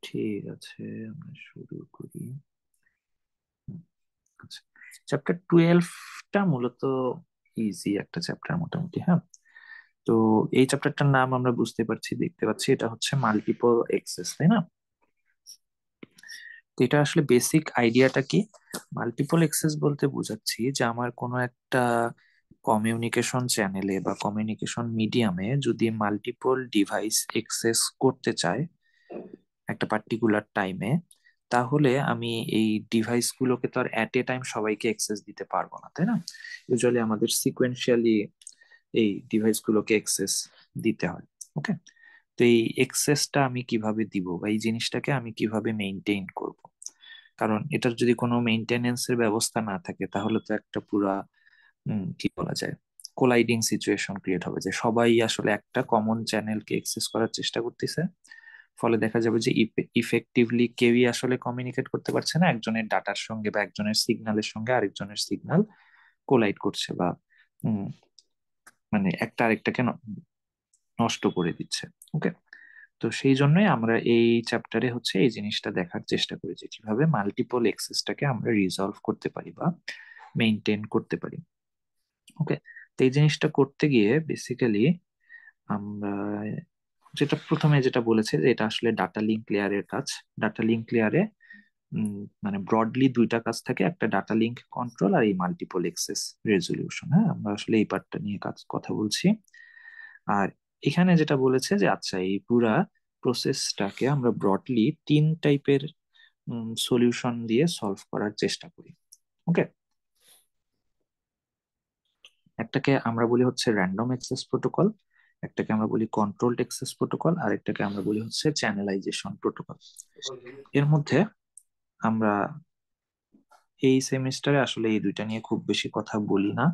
ঠিক আছে, আমরা শুরু করি। আচ্ছা, চ্যাপ্টার 12টা মূলত ইজি একটা চ্যাপ্টার মোটামুটি। হ্যাঁ, তো এই চ্যাপ্টারটার নাম আমরা বুঝতে পারছি, দেখতে পাচ্ছি, এটা হচ্ছে মাল্টিপল এক্সেস, তাই না? তো এটা আসলে বেসিক আইডিয়াটা কি? মাল্টিপল এক্সেস বলতে বোঝাচ্ছি যে আমার কোনো একটা কমিউনিকেশন চ্যানেলে বা কমিউনিকেশন মিডিয়ামে যদি মাল্টিপল ডিভাইস এক্সেস করতে চায় একটা পার্টিকুলার টাইমে, তাহলে আমি এই ডিভাইস গুলোকে তো আর অ্যাট এ টাইম সবাইকে অ্যাক্সেস দিতে পারবো না, তাই না? ইউজুয়ালি আমাদের সিকোয়েন্সিয়ালি এই ডিভাইস গুলোকে অ্যাক্সেস দিতে হয়। ওকে, তো এই এক্সেসটা আমি কিভাবে দিব বা এই জিনিসটাকে আমি কিভাবে মেইনটেইন করব? কারণ এটার যদি কোনো মেইনটেনেন্সের ব্যবস্থা না থাকে তাহলে তো একটা পুরা কি বলা যায়, কোলাইডিং সিচুয়েশন ক্রিয়েট হবে, যে সবাই আসলে একটা কমন চ্যানেলকে এক্সেস করার চেষ্টা করতেছে। ফলে দেখা যাবে যে ইফেক্টিভলি কেউই আসলে কমিউনিকেট করতে পারছে না, একজনের ডাটার সঙ্গে বা একজনের সিগন্যালের সঙ্গে আরেকজনের সিগন্যাল কোলাইড করছে বা উম, মানে একটা আরেকটাকে নষ্ট করে দিচ্ছে। ওকে, তো সেই জন্যই আমরা এই চ্যাপ্টারে হচ্ছে এই জিনিসটা দেখার চেষ্টা করি যে কিভাবে মাল্টিপল এক্সেসটাকে আমরা রিজলভ করতে পারি বা মেনটেন করতে পারি। ওকে, তো এই জিনিসটা করতে গিয়ে বেসিক্যালি আমরা প্রথমে যেটা বলেছে যে এটা আসলে ডাটা লিঙ্ক লেয়ারের কাজ। ডাটা লিঙ্ক লেয়ারে মানে ব্রডলি দুইটা কাজ থাকে, একটা ডাটা লিঙ্ক কন্ট্রোল আর এই মাল্টিপল এক্সেস রেজলিউশন। হ্যাঁ, আমরা আসলে এই পার্টটা নিয়ে কথা বলছি। আর এখানে যেটা বলেছে যে আচ্ছা, এই পুরা প্রসেসটাকে আমরা ব্রডলি তিন টাইপের সলিউশন দিয়ে সলভ করার চেষ্টা করি। ওকে, একটাকে আমরা বলি হচ্ছে র্যান্ডম অ্যাক্সেস প্রোটোকল, একটাকে আমরা বলি কন্ট্রোলড অ্যাক্সেস প্রোটোকল, আর একটাকে আমরা বলি হচ্ছে চ্যানেলাইজেশন প্রোটোকল। এর মধ্যে আমরা এই সেমিস্টারে আসলে এই দুইটা নিয়ে খুব বেশি কথা বলি না,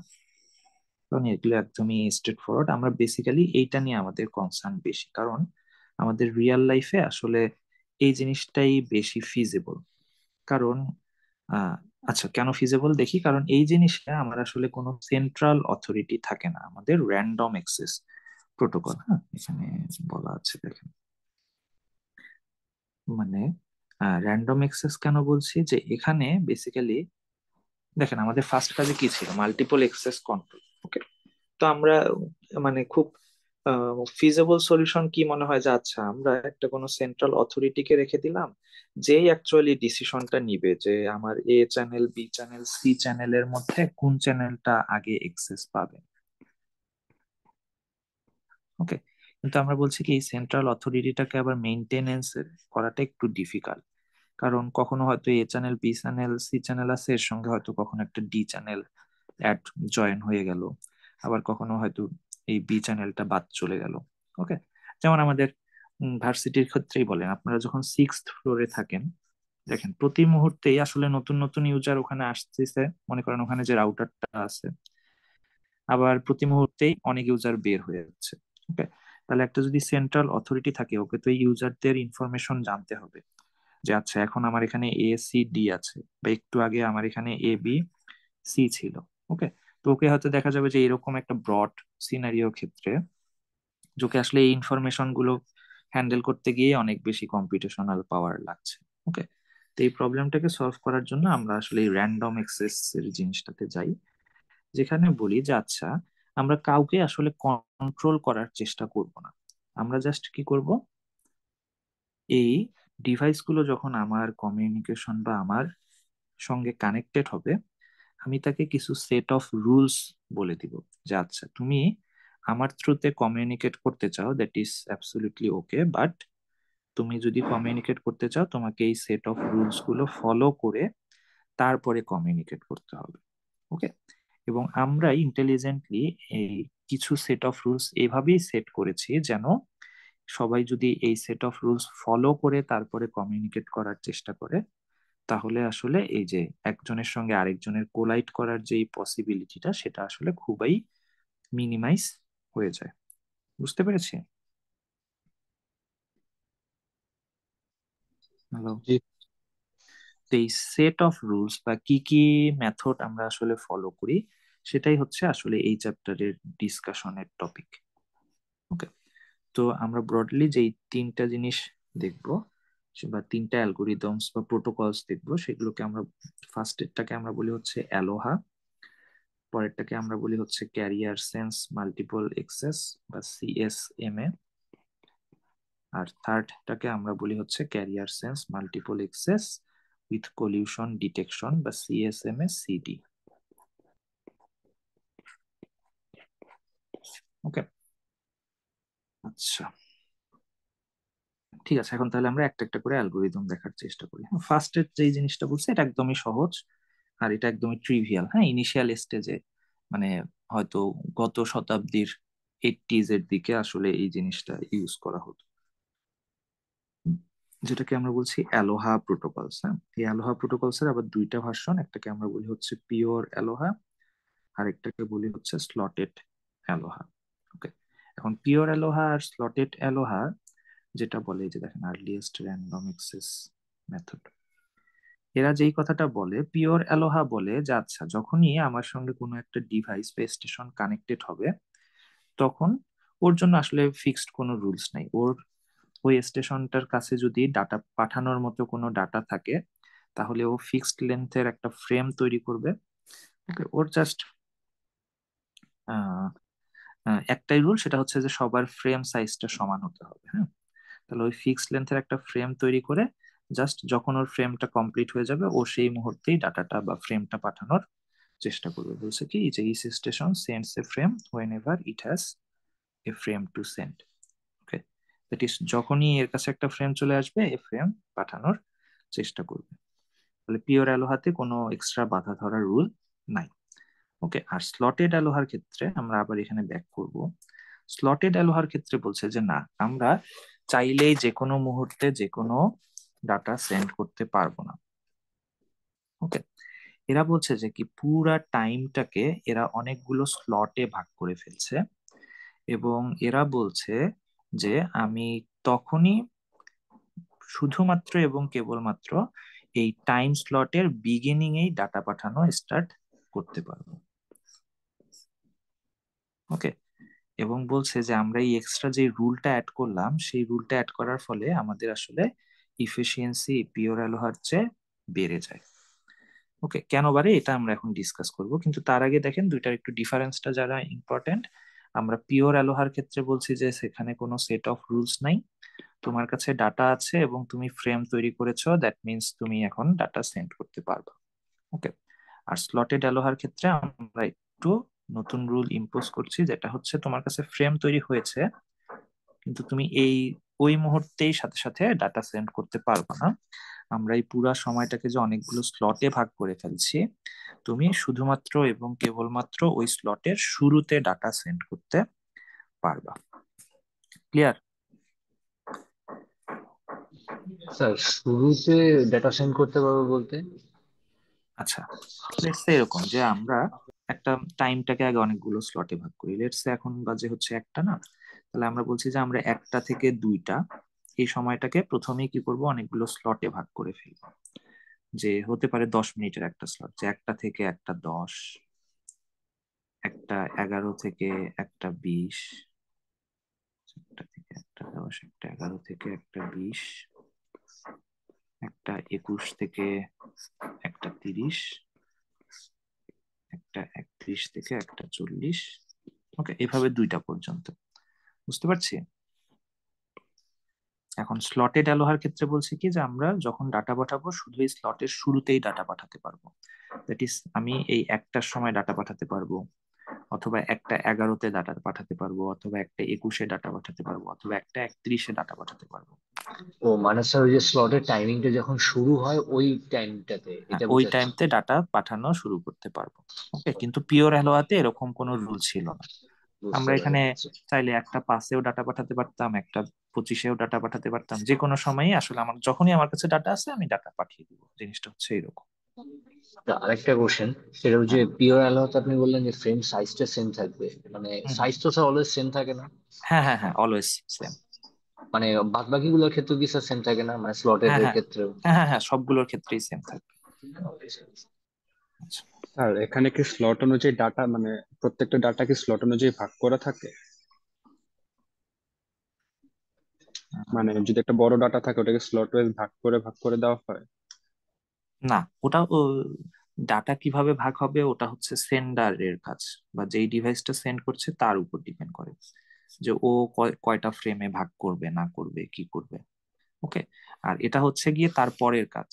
কারণ এগুলো একদমই স্ট্রেট ফরওয়ার্ড। আমরা বেসিক্যালি এইটা নিয়ে আমাদের কনসার্ন বেশি, কারণ আমাদের রিয়েল লাইফে আসলে এই জিনিসটাই বেশি ফিজিবল। কারণ আহ আচ্ছা, কেন ফিজিবল দেখি, কারণ এই জিনিসটা আমার আসলে কোনো সেন্ট্রাল অথরিটি থাকে না, আমাদের র্যান্ডম অ্যাক্সেস প্রোটোকল। হ্যাঁ, এখানে বলা আছে দেখেন, মানে র্যান্ডম অ্যাক্সেস কেন বলছি, যে এখানে বেসিক্যালি দেখেন আমাদের ফার্স্ট কাজে কি ছিল, মাল্টিপল অ্যাক্সেস কন্ট্রোল। ওকে, তো আমরা মানে খুব ফিজিবল সলিউশন কি মনে হয় যে আচ্ছা আমরা একটা কোনো সেন্ট্রাল অথরিটিকে রেখে দিলাম, যেই অ্যাকচুয়ালি ডিসিশনটা নিবে যে আমার এ চ্যানেল, বি চ্যানেল, সি চ্যানেলের মধ্যে কোন চ্যানেলটা আগে এক্সেস পাবে। ওকে, কিন্তু আমরা বলছি কি এই সেন্ট্রাল অথরিটিটাকে আবার মেইনটেনেন্স করাটা একটু ডিফিকাল্ট। কারণ কখনো হয়তো A channel, B channel, C channel আছে, এর সঙ্গে হয়তো কখনো একটা ডি চ্যানেল অ্যাড জয়েন হয়ে গেল, আবার কখনো হয়তো এই বি চ্যানেলটা বাদ চলে গেল। ওকে, যেমন আমাদের ভার্সিটির ক্ষেত্রেই বলেন, আপনারা যখন 6th ফ্লোরে থাকেন, দেখেন প্রতি মুহূর্তেই আসলে নতুন নতুন ইউজার ওখানে আসতেছে, মনে করেন ওখানে যে রাউটারটা আছে, আবার প্রতি মুহূর্তেই অনেক ইউজার বের হয়ে যাচ্ছে। ওকে, তাহলে একটা যদি সেন্ট্রাল অথরিটি থাকে, ওকে তো ইউজারদের ইনফরমেশন জানতে হবে যে আচ্ছা এখন আমার এখানে এ সি ডি আছে, বা একটু আগে আমার এখানে এ বি সি ছিল। ওকে, তো ওকে হয়তো দেখা যাবে যে এরকম একটা ব্রড সিনারিওর ক্ষেত্রে যোকে আসলে এই ইনফরমেশন গুলো হ্যান্ডেল করতে গিয়ে অনেক বেশি কম্পিউটেশনাল পাওয়ার লাগছে। ওকে, তো এই প্রবলেমটাকে সলভ করার জন্য আমরা আসলে এই র্যান্ডম অ্যাক্সেস এর জিনিসটাতে যাই, যেখানে বলি যে আচ্ছা আমরা কাউকে আসলে কন্ট্রোল করার চেষ্টা করব না। আমরা জাস্ট কি করব, এই ডিভাইসগুলো যখন আমার কমিউনিকেশন বা আমার সঙ্গে কানেক্টেড হবে, আমি তাকে কিছু সেট অফ রুলস বলে দিব যে আচ্ছা তুমি আমার থ্রুতে কমিউনিকেট করতে চাও, that is absolutely okay, but তুমি যদি কমিউনিকেট করতে চাও তোমাকে এই সেট অফ রুলস গুলো ফলো করে তারপরে কমিউনিকেট করতে হবে। ওকে, এবং আমরা ইন্টেলিজেন্টলি এই কিছু সেট অফ রুলস এভাবেই সেট করেছি যেন সবাই যদি এই সেট অফ রুলস ফলো করে তারপরে কমিউনিকেট করার চেষ্টা করে, তাহলে আসলে এই যে একজনের সঙ্গে আরেকজনের কোলাইড করার যে পসিবিলিটিটা, সেটা আসলে খুবই মিনিমাইজ হয়ে যায়। বুঝতে পেরেছি? হ্যালো। জি। তো এই সেট অফ রুলস বা কি কি মেথড আমরা আসলে ফলো করি, সেটাই হচ্ছে আসলে এই চ্যাপ্টারের ডিসকাশনের টপিক। ওকে, তো আমরা ব্রডলি যেই তিনটা জিনিস দেখব, বা তিনটা অ্যালগোরিদমস বা প্রোটোকলস দেখবো, সেগুলোকে আমরা ফার্স্টেরটাকে আমরা বলি হচ্ছে অ্যালোহা, পরেরটাকে আমরা বলি হচ্ছে ক্যারিয়ার সেন্স মাল্টিপল এক্সেস বা সিএসএমএ, আর থার্ডটাকে আমরা বলি হচ্ছে carrier sense multiple access with collision detection বা সিএসএমএ সিডি। ওকে, আচ্ছা ঠিক আছে, এখন তাহলে আমরা একটা একটা করে অ্যালগোরিদম দেখার চেষ্টা করি। ফার্স্টের যে জিনিসটা বলছে এটা একদমই সহজ, আর এটা একদমই ট্রিভিয়াল। হ্যাঁ, ইনিশিয়াল স্টেজে মানে হয়তো গত শতাব্দীর 80s এর দিকে আসলে এই জিনিসটা ইউজ করা হতো, যেটাকে আমরা বলছি অ্যালোহা প্রোটোকলস। হ্যাঁ, এই অ্যালোহা প্রোটোকলস এর আবার দুইটা ভার্সন, একটাকে আমরা বলি হচ্ছে পিওর অ্যালোহা, আর একটাকে বলি হচ্ছে স্লটেড অ্যালোহা। ওকে, এখন পিওর অ্যালোহা আর স্লটেড অ্যালোহা যেটা বলে, যে দেখেন আর্লিয়েস্ট র্যান্ডম অ্যাক্সেস মেথড, এরা যেই কথাটা বলে, পিওর অ্যালোহা বলে যে আচ্ছা যখনই আমার সঙ্গে কোনো একটা ডিভাইস বা স্টেশন কানেক্টেড হবে, তখন ওর জন্য আসলে ফিক্সড কোনো রুলস নাই। ওই স্টেশনটার কাছে যদি ডাটা পাঠানোর মতো কোনো ডাটা থাকে, তাহলে ও ফিক্সড লেন্থের একটা ফ্রেম তৈরি করবে। ওকে, ওর জাস্ট একটাই রুল, সেটা হচ্ছে যে সবার ফ্রেম সাইজটা সমান হতে হবে। হ্যাঁ, তাহলে ওই ফিক্সড লেন্থের একটা ফ্রেম তৈরি করে জাস্ট যখন ওর ফ্রেমটা কমপ্লিট হয়ে যাবে, ও সেই মুহূর্তেই ডাটাটা বা ফ্রেমটা পাঠানোর চেষ্টা করবে। বলছে কি যে each station sends a frame whenever it has a frame to send. Okay, that is যখনই এর কাছে একটা ফ্রেম চলে আসবে, এ ফ্রেম পাঠানোর চেষ্টা করবে। তাহলে পিওর অ্যালোহাতে কোনো এক্সট্রা বাধা ধরার রুল নাই। ওকে, আর স্লটেড অ্যালোহার ক্ষেত্রে আমরা আবার এখানে ব্যাক করব। স্লটেড অ্যালোহার ক্ষেত্রে বলছে যে না, আমরা চাইলেই যে কোনো মুহূর্তে যে কোনো ডাটা সেন্ড করতে পারবো না। ওকে, এরা বলছে যে কি পুরা টাইমটাকে এরা অনেকগুলো স্লটে ভাগ করে ফেলছে, এবং এরা বলছে যে আমি তখনই শুধুমাত্র এবং কেবলমাত্র এই টাইম স্লটের বিগিনিং এই ডাটা পাঠানো স্টার্ট করতে পারবো। ওকে, এবং বলছে যে আমরা এই এক্সট্রা যে রুলটা অ্যাড করলাম, সেই রুলটা অ্যাড করার ফলে আমাদের আসলে ইফিসিয়েন্সি পিওর অ্যালোহার চেয়ে বেড়ে যায়। ওকে, কেন বারে এটা আমরা এখন ডিসকাস করব, কিন্তু তার আগে দেখেন দুইটার একটু ডিফারেন্সটা যারা ইম্পর্টেন্ট। আমরা পিওর অ্যালোহার ক্ষেত্রে বলছি যে সেখানে কোনো সেট অফ রুলস নাই, তোমার কাছে ডাটা আছে এবং তুমি ফ্রেম তৈরি করেছো, দ্যাট মিনস তুমি এখন ডাটা সেন্ড করতে পারবে। ওকে, আর স্লটেড অ্যালোহার ক্ষেত্রে আমরা একটু নতুন রুল ইম্পোজ করছি, যেটা হচ্ছে তোমার কাছে ফ্রেম তৈরি হয়েছে, কিন্তু তুমি ওই মুহূর্তেই সাথে সাথে ডাটা সেন্ড করতে পারবে না। আমরা এই পুরা সময়টাকে যে অনেকগুলো স্লটে ভাগ করে ফেলছি, তুমি শুধুমাত্র এবং কেবলমাত্র ওই স্লটের শুরুতে ডাটা সেন্ড করতে পারবা। ক্লিয়ার? স্যার শুরুতে ডেটা সেন্ড করতে পারবো বলতে? আচ্ছা, লেটস সে এরকম যে আমরা একটা টাইমটাকে আগে অনেকগুলো স্লটে ভাগ করি। লেটস সে এখন বাজে হচ্ছে একটা, না? তাহলে আমরা বলছি যে আমরা একটা থেকে দুইটা এই সময়টাকে প্রথমেই কি করব, অনেকগুলো স্লটে ভাগ করে ফেলবো। যে হতে পারে 10 মিনিটের একটা স্লট, যে একটা থেকে একটা 10, একটা 11 থেকে একটা 20, একটা থেকে একটা 10, একটা 11 থেকে একটা 20, একটা 21 থেকে একটা 30, একটা 31 থেকে একটা 40। ওকে, এভাবে দুইটা পর্যন্ত। বুঝতে পারছি? এখন স্লটেড অ্যালোহার ক্ষেত্রে বলছি কি যে আমরা যখন ডাটা পাঠাবো, শুধু এই স্লটের শুরুতেই ডাটা পাঠাতে পারবো। দ্যাট ইজ আমি এই একটার সময় ডাটা পাঠাতে পারবো, অথবা একটা 11-তে ডাটা পাঠাতে পারবো, অথবা একটা 21-এ ডাটা পাঠাতে পারবো, অথবা একটা 31-এ ডাটা পাঠাতে পারবো। ও মানে স্যার ওই যে স্লটের টাইমিংটা যখন শুরু হয় ওই টাইমটাতে, হ্যাঁ, এটা ওই বুঝাচ্ছি। টাইমতে ডাটা পাঠানো শুরু করতে পারবো। ওকে, কিন্তু পিওর অ্যালোহাতে এরকম কোনো রুল ছিল না। বুঝতে আমরা এখানে পেরেছি। চাইলে একটা 5-এও ডাটা পাঠাতে পারতাম, একটা 25-এও ডাটা পাঠাতে পারতাম, যে কোনো সময়ই আসলে আমার যখনই আমার কাছে ডাটা আছে আমি ডাটা পাঠিয়ে দিব। জিনিসটা হচ্ছে এরকম। তা আরেকটা কোশ্চেন, সেটা হচ্ছে হ্যাঁ, পিওর অ্যালোতে আপনি বললেন যে ফ্রেম সাইজটা সেম থাকবে, মানে হুম হুম, সাইজ তো স্যার অলওয়েজ সেম থাকে না? হ্যাঁ হ্যাঁ হ্যাঁ, অলওয়েজ সেম। মানে বাদ বাকি গুলোর ক্ষেত্রেও কি স্যার সেম থাকে না, মানে স্লটের হ্যাঁ হ্যাঁ ক্ষেত্রেও? হ্যাঁ হ্যাঁ হ্যাঁ, সবগুলোর ক্ষেত্রেই সেম থাকবে। আচ্ছা, আর এখানে কি স্লট অনুযায়ী ডাটা, মানে প্রত্যেকটা ডাটা কি স্লট অনুযায়ী ভাগ করা থাকে? মানে যদি একটা বড় ডাটা থাকে ওটাকে স্লট ওয়াইজ ভাগ করে দেওয়া হয়? না, ওটা ডাটা কিভাবে ভাগ হবে ওটা হচ্ছে সেন্ডারের কাজ, বা যেই ডিভাইসটা সেন্ড করছে তার উপর ডিপেন্ড করে যে ও কয়টা ফ্রেমে ভাগ করবে না করবে কি করবে। ওকে। আর এটা হচ্ছে গিয়ে তার পরের কাজ,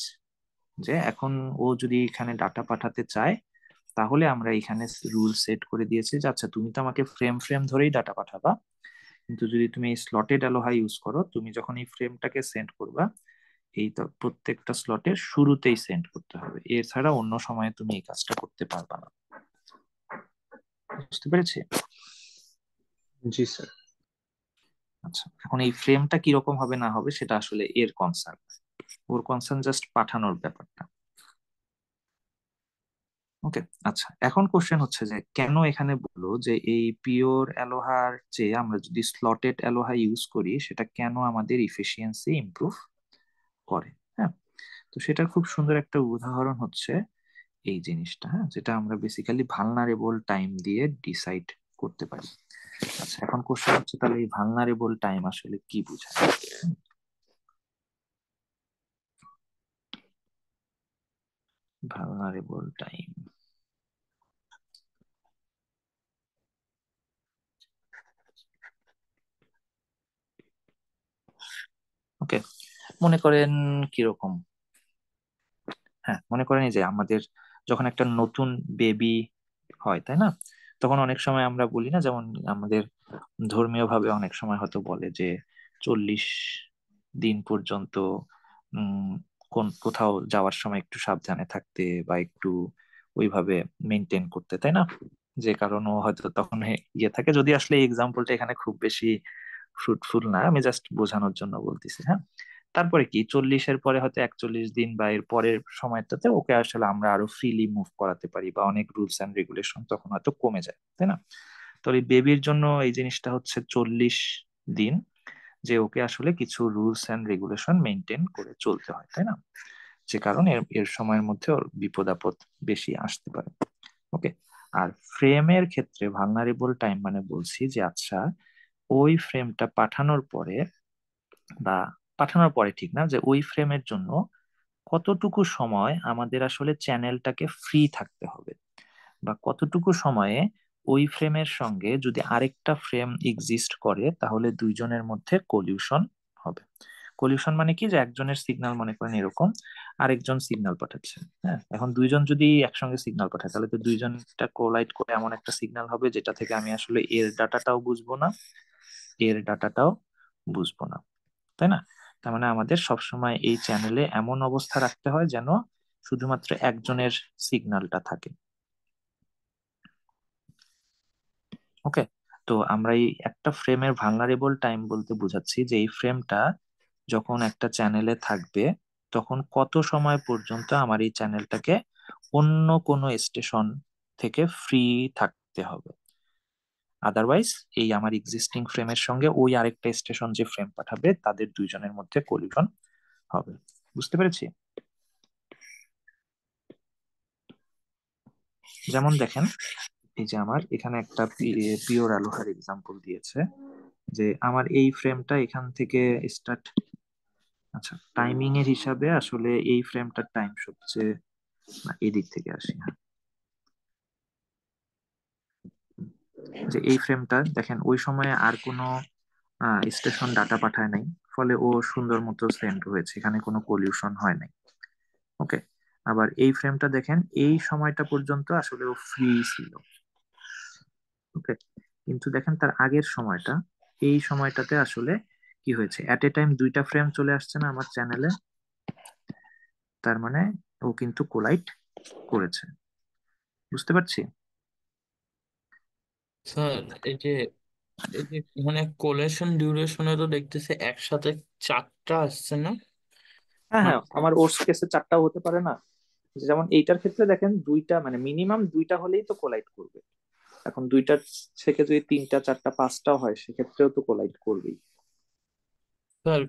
যে এখন ও যদি এখানে ডাটা পাঠাতে চায়, তাহলে আমরা এখানে রুল সেট করে দিয়েছি যে আচ্ছা তুমি তো আমাকে ফ্রেম ফ্রেম ধরেই ডাটা পাঠাবা, কিন্তু যদি তুমি এই স্লটেড অ্যালোহা ইউজ করো, তুমি যখন এই ফ্রেমটাকে সেন্ড করবা, এই তো প্রত্যেকটা স্লটের শুরুতেই সেন্ড করতে হবে, এছাড়া অন্য সময়ে তুমি এই কাজটা করতে পারবা না। বুঝতে পেরেছি? জি স্যার। আচ্ছা, এখন এই ফ্রেমটা কিরকম হবে না হবে সেটা আসলে এর কনসার্ন, ওর কনসার্ন জাস্ট পাঠানোর ব্যাপারটা। ওকে। আচ্ছা, এখন কোশ্চেন হচ্ছে যে কেন এখানে বললো যে এই পিওর অ্যালোহার চেয়ে আমরা যদি স্লটেড অ্যালোহা ইউজ করি সেটা কেন আমাদের ইফিসিয়েন্সি ইমপ্রুভ করে। হ্যাঁ, তো সেটার খুব সুন্দর একটা উদাহরণ হচ্ছে এই জিনিসটা, হ্যাঁ, যেটা আমরা বেসিক্যালি ভালনারেবল টাইম দিয়ে ডিসাইড করতে পারি। আচ্ছা, এখন কোশ্চেন হচ্ছে তাহলে এই ভালনারেবল টাইম আসলে কি বোঝায়। ভালনারেবল টাইম, ওকে, মনে করেন কিরকম, হ্যাঁ মনে করেন এই যে আমাদের যখন একটা নতুন বেবি হয়, তাই না, তখন অনেক সময় আমরা বলি না, যেমন আমাদের ধর্মীয় ভাবে অনেক সময় হয়তো বলে যে 40 দিন পর্যন্ত উম কোথাও যাওয়ার সময় একটু সাবধানে থাকতে বা একটু ওইভাবে মেনটেন করতে, তাই না, যে কারণ ও হয়তো তখন ইয়ে থাকে, যদি আসলে এই এক্সাম্পলটা এখানে খুব বেশি ফ্রুটফুল না, আমি জাস্ট বোঝানোর জন্য বলতেছি, হ্যাঁ। তারপরে কি 40-এর পরে হয়তো 41 দিন বা এর পরের সময়টাতে ওকে আসলে আমরা আরো ফ্রিলি মুভ করাতে পারি, বা অনেক রুলস এন্ড রেগুলেশন তখন হয়তো কমে যায়, তাই না। তো এই বেবির জন্য এই জিনিসটা হচ্ছে 40 দিন, যে ওকে আসলে কিছু রুলস এন্ড রেগুলেশন মেনটেন করে চলতে হয়, তাই না, যে কারণে এর এর সময়ের মধ্যে ওর বিপদ আপদ বেশি আসতে পারে। ওকে। আর ফ্রেমের ক্ষেত্রে ভালনারেবল টাইম মানে বলছি যে আচ্ছা ওই ফ্রেমটা পাঠানোর পরে, বা পাঠানোর পরে ঠিক না, যে ওই ফ্রেমের জন্য কতটুকু সময় আমাদের আসলে চ্যানেলটাকে ফ্রি থাকতে হবে, বা কতটুকু সময়ে ওই ফ্রেমের সঙ্গে যদি আরেকটা ফ্রেম এক্সিস্ট করে তাহলে দুইজনের মধ্যে কলিউশন হবে। কলিউশন মানে কি, যে একজনের সিগন্যাল মনে করেন এরকম, আরেকজন সিগন্যাল পাঠাচ্ছে, হ্যাঁ, এখন দুইজন যদি একসঙ্গে সিগন্যাল পাঠায় তাহলে তো দুইজনটা কোলাইড করে এমন একটা সিগন্যাল হবে যেটা থেকে আমি আসলে এর ডাটাটাও বুঝবো না, এর ডাটাটাও বুঝবো না, তাই না। তার মানে আমাদের সবসময় এই চ্যানেলে এমন অবস্থা রাখতে হয় যেন শুধুমাত্র একজনের সিগন্যালটা থাকে। ওকে। তো আমরা এই একটা ফ্রেমের ভালনারেবল টাইম বলতে বোঝাচ্ছি যে এই ফ্রেমটা যখন একটা চ্যানেলে থাকবে তখন কত সময় পর্যন্ত আমার এই চ্যানেলটাকে অন্য কোনো স্টেশন থেকে ফ্রি থাকতে হবে, আদারওয়াইজ এই আমার এক্সিস্টিং ফ্রেমের সঙ্গে ওই আরেকটা স্টেশন যে ফ্রেম পাঠাবে তাদের দুইজনের মধ্যে কলিশন হবে। বুঝতে পেরেছি? যেমন দেখেন, এই যে আমার এখানে একটা পিওর আলোহার এক্সাম্পল দিয়েছে, যে আমার এই ফ্রেমটা এখান থেকে স্টার্ট, আচ্ছা টাইমিং এর হিসাবে আসলে এই ফ্রেমটার টাইম সবচেয়ে, না এদিক থেকে আসি, হ্যাঁ, যে এই ফ্রেমটা দেখেন ওই সময়ে আর কোনো স্টেশন ডাটা পাঠায় নাই, ফলে ও সুন্দর মতো সেন্ড হয়েছে, এখানে কোনো পলিউশন হয় নাই। ওকে। আবার এই ফ্রেমটা দেখেন এই সময়টা পর্যন্ত আসলে ও ফ্রি ছিল। ওকে। কিন্তু দেখেন তার আগের সময়টা, এই সময়টাতে আসলে কি হয়েছে, এট এ টাইম দুইটা ফ্রেম চলে আসছে না আমার চ্যানেলে, তার মানে ও কিন্তু কোলাইড করেছে। বুঝতে পারছি? স্যার, এই যে এই যে মানে কোলেশন ডিউরেশনে তো দেখতেছে একসাথে চারটা আসছে না? হ্যাঁ মানে হ্যাঁ, আমার ওর কেসে চারটাও হতে পারে না, যেমন এইটার ক্ষেত্রে দেখেন দুইটা, মানে মিনিমাম দুইটা হলেই তো কোলাইড করবে, এখন দুইটার থেকে যদি তিনটা চারটা পাঁচটাও হয় সেক্ষেত্রেও তো কোলাইড করবেই। স্যার,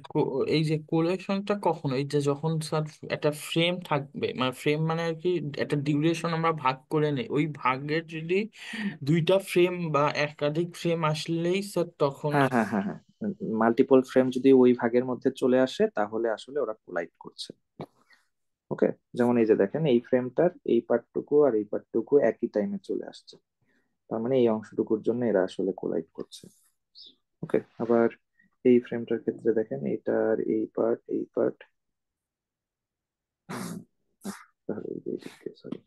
এই যে কোলেশনটা কখন, এই যে যখন স্যার একটা ফ্রেম থাকবে, মানে ফ্রেম মানে আর কি একটা ডিউরেশন আমরা ভাগ করে নেই, ওই ভাগের যদি দুইটা ফ্রেম বা একাধিক ফ্রেম আসলেই স্যার তখন হ্যাঁ হ্যাঁ হ্যাঁ হ্যাঁ, মাল্টিপল ফ্রেম যদি ওই ভাগের মধ্যে চলে আসে তাহলে আসলে ওরা কোলাইড করছে। ওকে, যেমন এই যে দেখেন এই ফ্রেমটার এই পার্টটুকু আর এই পার্টটুকু একই টাইমে চলে আসছে, তার মানে এই অংশটুকুর জন্য এরা আসলে কোলাইড করছে। ওকে, আবার এই ফ্রেমটার ক্ষেত্রে দেখেন এইটার এই পার্ট সরি,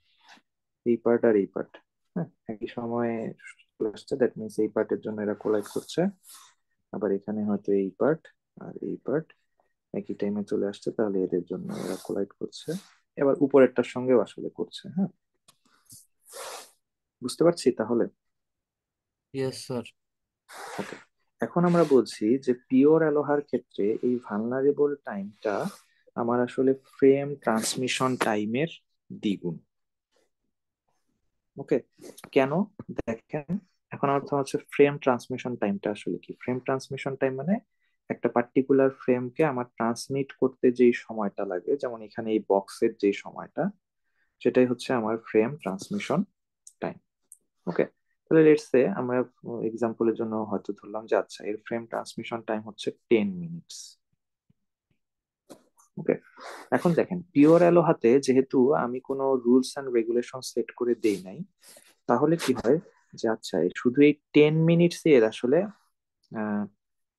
এই পার্ট আর এই পার্ট, হ্যাঁ, একই সময়ে চলে আসছে, দ্যাট মিনস এই পার্টের জন্য এরা কোলাইড করছে। আবার এখানে হয়তো এই পার্ট আর এই পার্ট একই টাইমে চলে আসছে, তাহলে এদের জন্য এরা কোলাইড করছে। এবার উপরেরটার সঙ্গেও আসলে করছে। হ্যাঁ, বুঝতে পারছি তাহলে। Yes sir. ওকে, এখন আমরা বলছি যে পিওর অ্যালোহার ক্ষেত্রে এই ভালনারেবল টাইমটা আমার আসলে ফ্রেম ট্রান্সমিশন টাইমের দ্বিগুণ। ওকে, কেন? দেখেন, এখন আমার কথা হচ্ছে ফ্রেম ট্রান্সমিশন টাইমটা আসলে কি। ফ্রেম ট্রান্সমিশন টাইম মানে একটা পার্টিকুলার ফ্রেমকে আমার ট্রান্সমিট করতে যেই সময়টা লাগে, যেমন এখানে এই বক্সের যে সময়টা, সেটাই হচ্ছে আমার ফ্রেম ট্রান্সমিশন টাইম। ওকে, তাহলে লেটস সে আমরা এক্সাম্পলের জন্য হয়তো ধরলাম যে আচ্ছা এর ফ্রেম ট্রান্সমিশন টাইম হচ্ছে 10 মিনিটস। ওকে, এখন দেখেন পিওর অ্যালো হাতে যেহেতু আমি কোনো রুলস এন্ড রেগুলেশন সেট করে দেই নাই, তাহলে কি হয় যে আচ্ছা শুধু এই 10 মিনিটস এর আসলে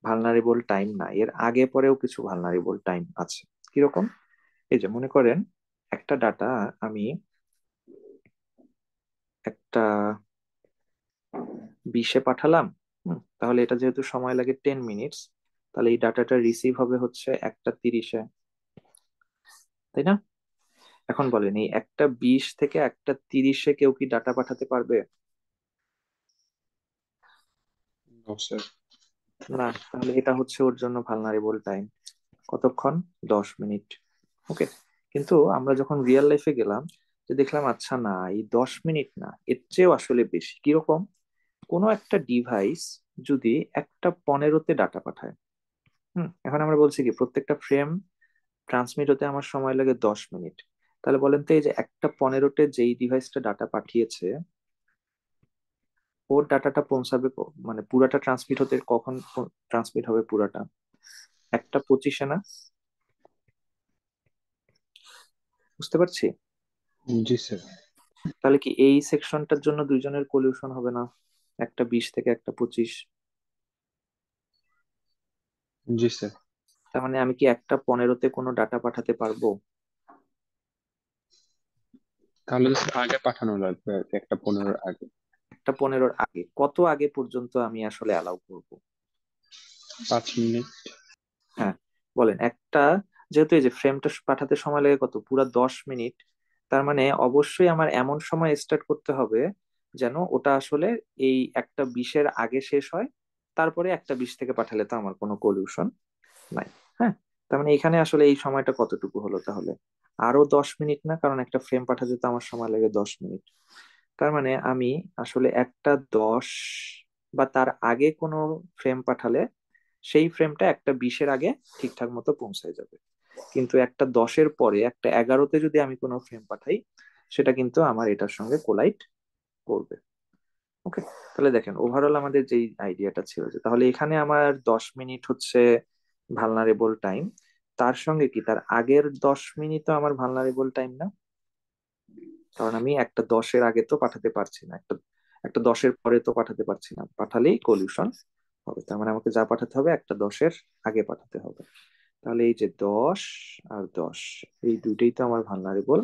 ভালনারেবল টাইম না, এর আগে পরেও কিছু ভালনারেবল টাইম আছে। কিরকম? এই যে মনে করেন একটা ডাটা আমি একটা 20-এ পাঠালাম, তাহলে এটা যেহেতু সময় লাগে 10 মিনিটস, তাহলে এই ডাটাটা রিসিভ হবে হচ্ছে 1টা 30-এ, তাই না? এখন বলেন এই 1টা 20 থেকে 1টা 30-এ কেউ কি ডাটা পাঠাতে পারবে? স্যার। না, তাহলে এটা হচ্ছে ওর জন্য ভালনারেবল টাইম। কতক্ষণ? 10 মিনিট। ওকে, কিন্তু আমরা যখন রিয়েল লাইফে গেলাম, যে দেখলাম আচ্ছা না এই 10 মিনিট না, এর চেয়েও আসলে বেশি। কিরকম? কোনো একটা ডিভাইস যদি 1টা 15-তে ডাটা পাঠায়, এখন আমরা বলছি কি প্রত্যেকটা ফ্রেম ট্রান্সমিট হতে আমার সময় লাগে 10 মিনিট, তাহলে বলেন তো এই যে 1টা 15-তে যেই ডিভাইসটা ডাটা পাঠিয়েছে, ওর ডাটাটা পৌঁছাবে মানে পুরাটা ট্রান্সমিট হতে কখন ট্রান্সমিট হবে পুরাটা? 1টা 25-এ না? বুঝতে পারছি? জি স্যার। তাহলে কি এই সেকশনটার জন্য দুইজনের কলিউশন হবে না? 1টা 20 থেকে 1টা 25। জি স্যার। তার মানে আমি কি 1টা 15-তে কোনো ডাটা পাঠাতে পারবো? তাহলে তো স্যার আগে পাঠানো লাগবে আর কি, 1টা 15-এর আগে। 1টা 15-এর আগে কত আগে পর্যন্ত আমি আসলে অ্যালাউ করব? 5 মিনিট। হ্যাঁ, বলেন একটা, যেহেতু এই যে ফ্রেমটা পাঠাতে সময় লাগে কত, পুরা 10 মিনিট, তার মানে অবশ্যই আমার এমন সময় স্টার্ট করতে হবে যেন ওটা আসলে এই 1টা 20-এর আগে শেষ হয়, তারপরে 1টা 20 থেকে পাঠালে তো আমার কোনো কলিউশন নাই। হ্যাঁ, তার মানে এখানে আসলে এই সময়টা কতটুকু হলো তাহলে? আরো 10 মিনিট না, কারণ একটা ফ্রেম পাঠাতে তো আমার সময় লাগে 10 মিনিট। তার মানে আমি আসলে 1টা 10 বা তার আগে কোনো ফ্রেম পাঠালে সেই ফ্রেমটা 1টা 20-এর আগে ঠিকঠাক মতো পৌঁছায় যাবে। কিন্তু 1টা 10-এর পরে 1টা 11-তে যদি আমি কোনো ফ্রেম পাঠাই, সেটা কিন্তু আমার এটার সঙ্গে কোলাইড করবে। ওকে, তাহলে দেখেন ওভারঅল আমাদের যেই আইডিয়াটা ছিল যে তাহলে এখানে আমার 10 মিনিট হচ্ছে ভালনারেবল টাইম, তার সঙ্গে কি তার আগের 10 মিনিটও আমার ভালনারেবল টাইম না? কারণ আমি 1টা 10-এর আগে তো পাঠাতে পারছি না, একটা একটা 10-এর পরে তো পাঠাতে পারছি না, পাঠালেই কলিউশন হবে। তার মানে আমাকে যা পাঠাতে হবে 1টা 10-এর আগে পাঠাতে হবে। তাহলে এই যে 10 আর 10, এই দুইটাই তো আমার ভালনারেবল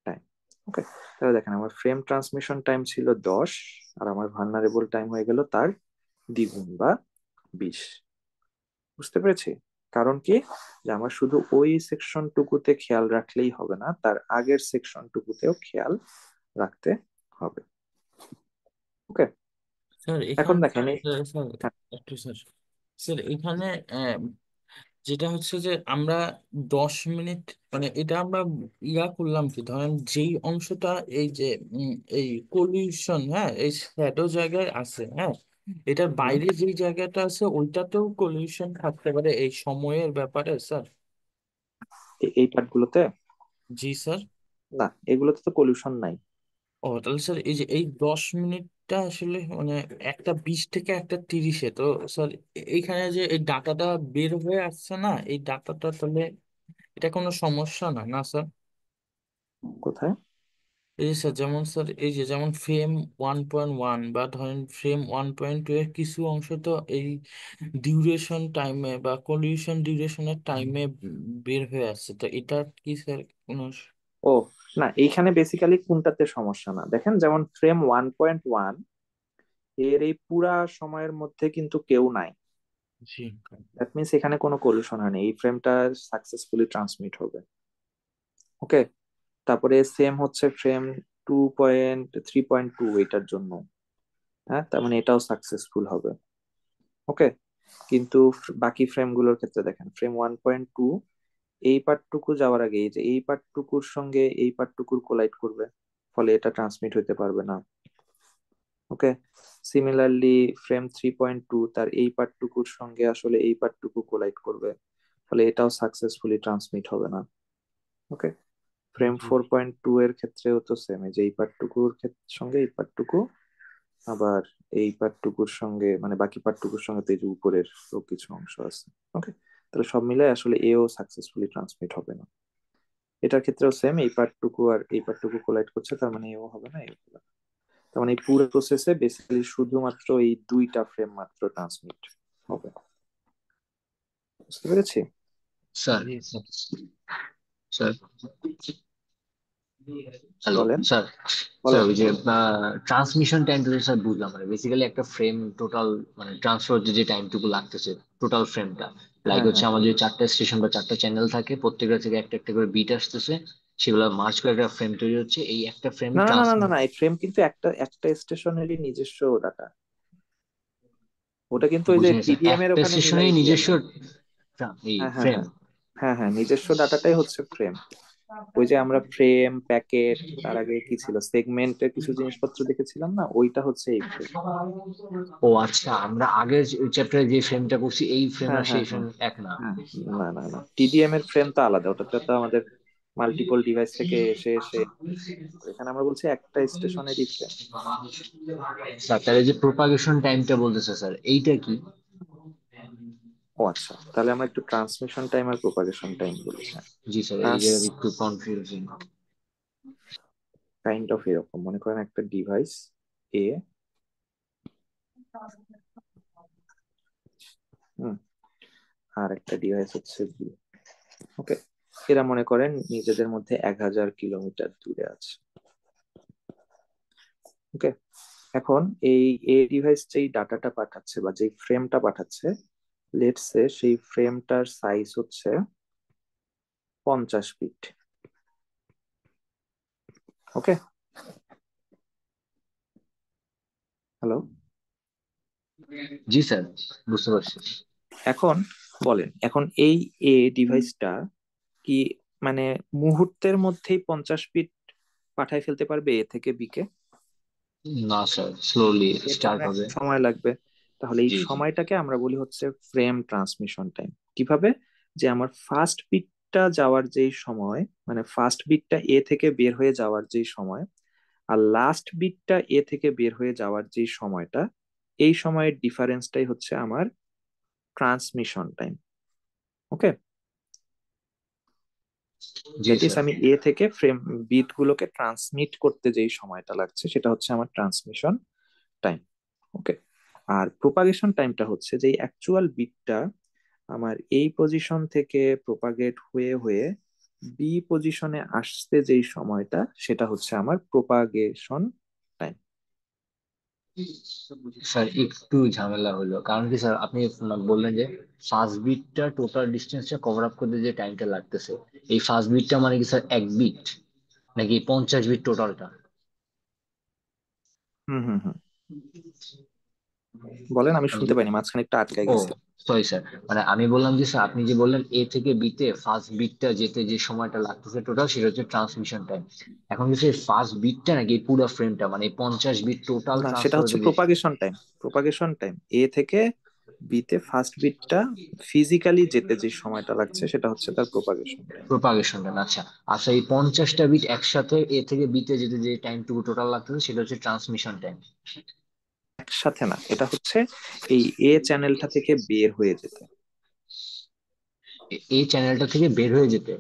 টাইম। ওকে, তাহলে দেখেন আমার ফ্রেম ট্রান্সমিশন টাইম ছিল 10, আর আমার ভালনারেবল টাইম হয়ে গেল তার দ্বিগুণ বা 20। বুঝতে পেরেছি? কারণ কি, যে আমার শুধু ওই সেকশন টুকুতে খেয়াল রাখলেই হবে না, তার আগের সেকশন টুকুতেও খেয়াল রাখতে হবে। ওকে, স্যার এখন এখানে দেখেন স্যার একটু স্যার, স্যার এখানে যেটা হচ্ছে যে আমরা 10 মিনিট মানে এটা আমরা করলাম কি, ধরেন যেই অংশটা এই যে এই পলিউশন, হ্যাঁ, এই শ্যাডো জায়গায় আছে, হ্যাঁ, এটার হুম, বাইরে যেই জায়গাটা আছে ওইটাতেও পলিউশন থাকতে পারে এই সময়ের ব্যাপারে স্যার। এই পার্টগুলোতে জি স্যার। না, এগুলোতে তো পলিউশন নাই। ও তাহলে স্যার এই যে এই 10 মিনিট এটা আসলে মানে একটা 20 থেকে একটা 30-এ, তো স্যার এইখানে যে এই ডাটাটা বের হয়ে আসছে না, এই ডাটাটা তাহলে এটা কোনো সমস্যা না, না স্যার? কোথায়? এই যে স্যার যেমন স্যার এই যে যেমন ফ্রেম 1.1 বা ধরেন ফ্রেম 1.2 এর কিছু অংশ তো এই ডিউরেশন টাইমে বা কলিউশন ডিউরেশনের টাইমে বের হয়ে আসছে, তো এটা কি স্যার কোনো ও না, এইখানে বেসিক্যালি কোনটাতে সমস্যা না, দেখেন যেমন ফ্রেম 1.1 এর এই পুরা সময়ের মধ্যে কিন্তু কেউ নাই। জি? দ্যাট মিনস এখানে কোনো কলিশন হয়নি, এই ফ্রেমটা সাকসেসফুলি ট্রান্সমিট হবে। ওকে, তারপরে সেম হচ্ছে ফ্রেম 2.3.2 এটার জন্য। হ্যাঁ, তার মানে এটাও সাকসেসফুল হবে। ওকে, কিন্তু বাকি ফ্রেম গুলোর ক্ষেত্রে দেখেন ফ্রেম 1.2 এই পার্টটুকু যাওয়ার আগে এই যে এই পার্টটুকুর সঙ্গে এই পার্টটুকুর কোলাইড করবে, ফলে এটা ট্রান্সমিট হতে পারবে না। ওকে, সিমিলারলি ফ্রেম 3.2 তার এই পার্টটুকুর সঙ্গে আসলে এই পার্টটুকু কোলাইড করবে, ফলে এটাও সাকসেসফুলি ট্রান্সমিট হবে না। ওকে, ফ্রেম জি। 4.2 এর ক্ষেত্রেও তো সেম, যে এই পার্টটুকুর সঙ্গে এই পার্টটুকু, আবার এই পার্টটুকুর সঙ্গে মানে বাকি পার্টটুকুর সঙ্গে তো এই যে উপরের কিছু অংশ আছে। ওকে, তাহলে সব মিলাই আসলে এও সাকসেসফুলি ট্রান্সমিট হবে না। এটার ক্ষেত্রেও সেম, এই পার্টটুকু আর এই পার্টটুকু কোলাইড করছে, তার মানে এও হবে না, এও হবে না। তার মানে এই পুরো প্রসেসে বেসিক্যালি শুধুমাত্র এই দুইটা ফ্রেম মাত্র ট্রান্সমিট হবে। বুঝতে পেরেছি? স্যার, জি স্যার। স্যার, হ্যালো বলেন স্যার। স্যার বলেন। ওই যে ট্রান্সমিশন টাইমটা স্যার বুঝলাম, মানে বেসিক্যালি একটা ফ্রেম টোটাল মানে ট্রান্সফার যে টাইমটুকু লাগতেছে টোটাল ফ্রেমটা, লাইক হ্যাঁ হচ্ছে হ্যাঁ আমাদের যে 4টা স্টেশন বা 4টা চ্যানেল থাকে, প্রত্যেকটা থেকে একটা একটা করে বিট আসতেছে, সেগুলো মার্চ করে একটা ফ্রেম তৈরি হচ্ছে, এই একটা ফ্রেমে না না না না না ট্রান্সমিট। না, এই ফ্রেম কিন্তু একটা একটা স্টেশনেরই নিজস্ব ডাটা। ওটা কিন্তু ওই যে বুঝিনি স্যার, টিডিএম এর একটা ওখানে মিলাই স্টেশনের দিয়ে নিজস্ব না। এই হ্যাঁ হ্যাঁ ফ্রেম। হ্যাঁ, হ্যাঁ হ্যাঁ, নিজস্ব ডাটাটাই হচ্ছে ফ্রেম। ওই যে আমরা ফ্রেম, প্যাকেট, তার আগে কি ছিল, সেগমেন্টের কিছু জিনিসপত্র দেখেছিলাম না, ওইটা হচ্ছে এই ফ্রেম। ও আচ্ছা, আমরা আগের চ্যাপ্টারে যে ফ্রেমটা করছি এই ফ্রেম হ্যাঁ আর হ্যাঁ সেই ফ্রেম হ্যাঁ এক না। হ্যাঁ, না না না, টিডিএম এর ফ্রেম তো আলাদা, ওটাতে তো আমাদের মাল্টিপল ডিভাইস থেকে এসে এসে, এখানে আমরা বলছি একটা স্টেশনেরই ফ্রেম। স্যার তাহলে যে প্রোপাগেশন টাইমটা বলতেছে স্যার, এইটা কি? ও আচ্ছা, তাহলে আমরা একটু ট্রান্সমিশন টাইম আর প্রোপাগেশন টাইম বলি। হ্যাঁ, জি স্যার, এই জায়গায় একটু কনফিউজিং। কাইন্ড অফ এরকম মনে করেন একটা ডিভাইস এ, হুম, আর একটা ডিভাইস হচ্ছে বি। ওকে, এরা মনে করেন নিজেদের মধ্যে 1000 কিলোমিটার দূরে আছে। ওকে, এখন এই এ ডিভাইস যেই ডাটাটা পাঠাচ্ছে বা যেই ফ্রেমটা পাঠাচ্ছে, লেটস সে সেই ফ্রেমটার সাইজ হচ্ছে 50 ফিট। ওকে, হ্যালো, জি স্যার, বুঝতে পারছি। এখন বলেন, এখন এই এ ডিভাইসটা কি মানে মুহূর্তের মধ্যেই 50 ফিট পাঠায় ফেলতে পারবে এ থেকে বি কে? না স্যার, স্লোলি এর জন্য স্টার্ট একটা হবে। সময় লাগবে। তাহলে এই জি জি। সময়টাকে আমরা বলি হচ্ছে ফ্রেম ট্রান্সমিশন টাইম। কিভাবে? যে আমার ফার্স্ট বিটটা যাওয়ার যেই সময়, মানে ফার্স্ট বিটটা এ থেকে বের হয়ে যাওয়ার যেই সময়, আর লাস্ট বিটটা এ থেকে বের হয়ে যাওয়ার যেই সময়টা, এই সময়ের ডিফারেন্সটাই হচ্ছে আমার transmission time. Okay, G that is sir. আমি এ থেকে ফ্রেম বিট গুলোকে ট্রান্সমিট করতে যেই সময়টা লাগছে সেটা হচ্ছে আমার ট্রান্সমিশন টাইম। ওকে, আর প্রোপাগেশন টাইমটা হচ্ছে যে অ্যাকচুয়াল বিটটা আমার এই পজিশন থেকে প্রোপাগেট হয়ে হয়ে বি পজিশনে আসতে যেই সময়টা, সেটা হচ্ছে আমার প্রোপাগেশন টাইম। স্যার একটু ঝামেলা হলো, কারণ কি স্যার আপনি বললেন যে ফার্স্ট বিটটা টোটাল ডিস্টেন্সটা কভার আপ করতে যে টাইমটা লাগতেছে, এই ফার্স্ট বিটটা মানে কি স্যার এক বিট নাকি 50 বিট টোটালটা? হুম হুম হুম, বলেন, আমি শুনতে পাইনি, মাঝখানে একটু আটকে ও গেছি। সরি স্যার, মানে আমি বললাম যে স্যার আপনি যে বললেন এ থেকে বি তে ফার্স্ট বিটটা যেতে যে সময়টা লাগতেছে টোটাল, সেটা হচ্ছে ট্রান্সমিশন টাইম। এখন কি সেই ফার্স্ট বিটটা নাকি এই পুরো ফ্রেমটা, মানে 50 বিট টোটাল না, সেটা ট্রান্সফার হচ্ছে হতে যে? Propagation time. প্রোপাগেশন টাইম এ থেকে বি তে ফার্স্ট বিটটা ফিজিক্যালি যেতে যে সময়টা লাগছে সেটা হচ্ছে তার প্রোপাগেশন টাইম। প্রোপাগেশন টাইম, আচ্ছা। আচ্ছা, এই 50টা বিট একসাথে এ থেকে বি তে যেতে যে টাইমটুকু টোটাল লাগতেছে সেটা হচ্ছে ট্রান্সমিশন টাইম। একসাথে না, এটা হচ্ছে এই এ চ্যানেলটা থেকে বের হয়ে যেতে। এই চ্যানেলটা থেকে বের হয়ে যেতে?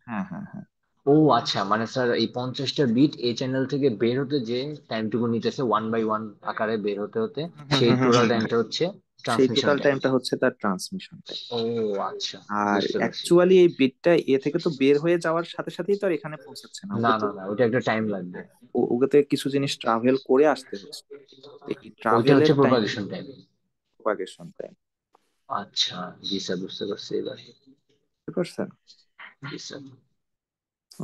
হ্যাঁ হ্যাঁ হ্যাঁ। ও আচ্ছা, মানে স্যার এই 50টা বিট এই চ্যানেল থেকে বের হতে যে টাইমটুকু নিতেছে, 1 বাই 1 আকারে বের হতে হতে, হুম সেই হুম হুম টোটাল হুম হুম। টাইমটা হচ্ছে সেই ট্রান্সমিশন টোটাল টাইম। টাইমটা হচ্ছে তার ট্রান্সমিশন টাইম। ও আচ্ছা, আর বুঝতে পারছি। অ্যাকচুয়ালি এই বিটটা এ থেকে তো বের হয়ে যাওয়ার সাথে সাথেই তো আর এখানে পৌঁছাচ্ছে না, না ওকে তো। না না, ওটা একটা টাইম লাগবে। হ্যাঁ, ওকে কিছু জিনিস ট্রাভেল করে আসতে হচ্ছে। এই ওইটা ট্রাভেলের হচ্ছে time, propagation time. Propagation time. আচ্ছা, জি স্যার, বুঝতে পারছি এবার। বুঝতে পারছেন? জি স্যার।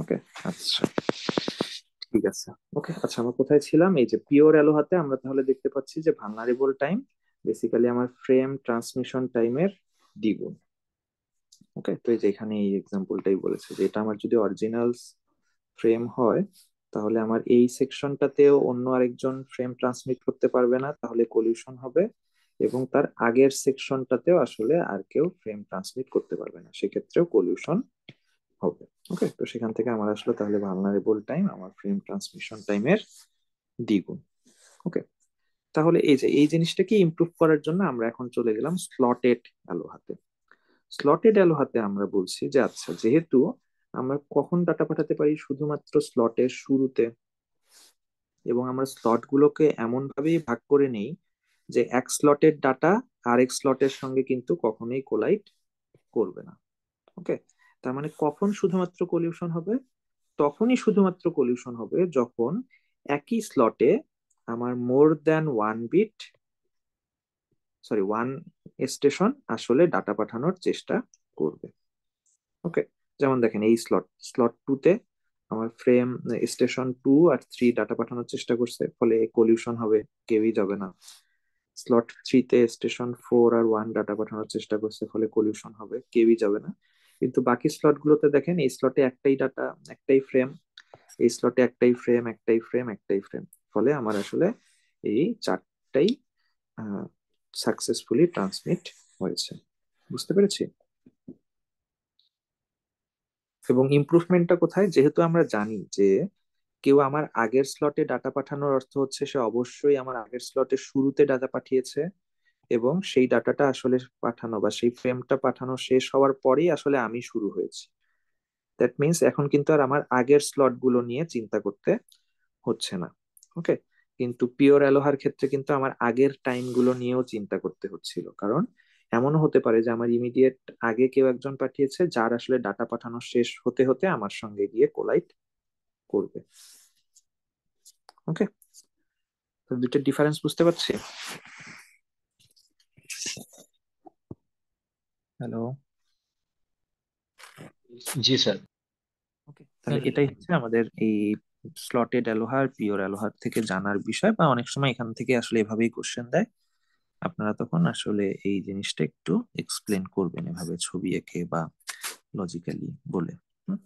ওকে, আচ্ছা, ঠিক আছে। ওকে, আচ্ছা, আমরা কোথায় ছিলাম? এই যে পিওর অ্যালোহাতে আমরা তাহলে দেখতে পাচ্ছি যে ভালনারেবল টাইম বেসিক্যালি আমার ফ্রেম ট্রান্সমিশন টাইমের দ্বিগুণ। ওকে, তো এই যে এখানে এই এক্সাম্পলটাই বলেছে যে এটা আমার যদি অরিজিনাল ফ্রেম হয়, তাহলে আমার এই সেকশনটাতেও অন্য আরেকজন ফ্রেম ট্রান্সমিট করতে পারবে না, তাহলে কলিউশন হবে। এবং তার আগের সেকশনটাতেও আসলে আর কেউ ফ্রেম ট্রান্সমিট করতে পারবে না, সেক্ষেত্রেও কলিউশন হবে। ওকে, তো সেখান থেকে আমার আসলে তাহলে ভালনারেবল টাইম আমার ফ্রেম ট্রান্সমিশন টাইমের দ্বিগুণ। ওকে, তাহলে এই যে এই জিনিসটাকে ইমপ্রুভ করার জন্য আমরা এখন চলে গেলাম স্লটেড অ্যালোহাতে। স্লটেড অ্যালোহাতে আমরা বলছি যে আচ্ছা, যেহেতু আমরা কখন ডাটা পাঠাতে পারি শুধুমাত্র স্লটের শুরুতে, এবং আমরা স্লট গুলোকে এমন ভাবেই ভাগ করে নেই যে এক স্লটের ডাটা আরেক স্লটের সঙ্গে কিন্তু কখনোই কোলাইড করবে না। ওকে, তার মানে কখন শুধুমাত্র কলিউশন হবে? তখনই শুধুমাত্র কলিউশন হবে যখন একই স্লটে আমার more than one bit, sorry one station আসলে ডাটা পাঠানোর চেষ্টা করবে। ওকে, যেমন দেখেন এই স্লট টু তে আমার ফ্রেম স্টেশন 2 আর 3 ডাটা পাঠানোর চেষ্টা করছে, ফলে কলিউশন হবে, কেউই যাবে না। স্লট 3 তে স্টেশন 4 আর 1 ডাটা পাঠানোর চেষ্টা করছে, ফলে কলিউশন হবে, কেউই যাবে না। কিন্তু বাকি স্লট গুলোতে দেখেন এই স্লটে একটাই ডাটা, একটাই ফ্রেম, এই স্লটে একটাই ফ্রেম, একটাই ফ্রেম, একটাই ফ্রেম, ফলে আমার আসলে এই চারটাই সাকসেসফুলি ট্রান্সমিট হয়েছে। বুঝতে পেরেছি? এবং ইমপ্রুভমেন্টটা কোথায়? যেহেতু আমরা জানি যে কেউ আমার আগের স্লটে ডাটা পাঠানোর অর্থ হচ্ছে সে অবশ্যই আমার আগের স্লটের শুরুতে ডাটা পাঠিয়েছে, এবং সেই ডাটাটা আসলে পাঠানো বা সেই ফ্রেমটা পাঠানো শেষ হওয়ার পরেই আসলে আমি শুরু হয়েছি। দ্যাট মিনস এখন কিন্তু আর আমার আগের স্লট গুলো নিয়ে চিন্তা করতে হচ্ছে না। ওকে, কিন্তু পিওর অ্যালোহার ক্ষেত্রে কিন্তু আমার আগের টাইম গুলো নিয়েও চিন্তা করতে হচ্ছিল, কারণ এমনও হতে পারে যে আমার ইমিডিয়েট আগে কেউ একজন পাঠিয়েছে, যার আসলে ডাটা পাঠানো শেষ হতে হতে আমার সঙ্গে গিয়ে কোলাইড করবে। ওকে, তো দুইটা ডিফারেন্স বুঝতে পারছি? হ্যালো? জি স্যার। ওকে, তাহলে স্যার এটাই হচ্ছে আমাদের এই স্লটেড অ্যালোহার পিওর অ্যালোহার থেকে জানার বিষয়, বা অনেক সময় এখান থেকে আসলে এভাবেই কোশ্চেন দেয়, আপনারা তখন আসলে এই জিনিসটা একটু এক্সপ্লেন করবেন এভাবে ছবি এঁকে বা লজিক্যালি বলে। হুম?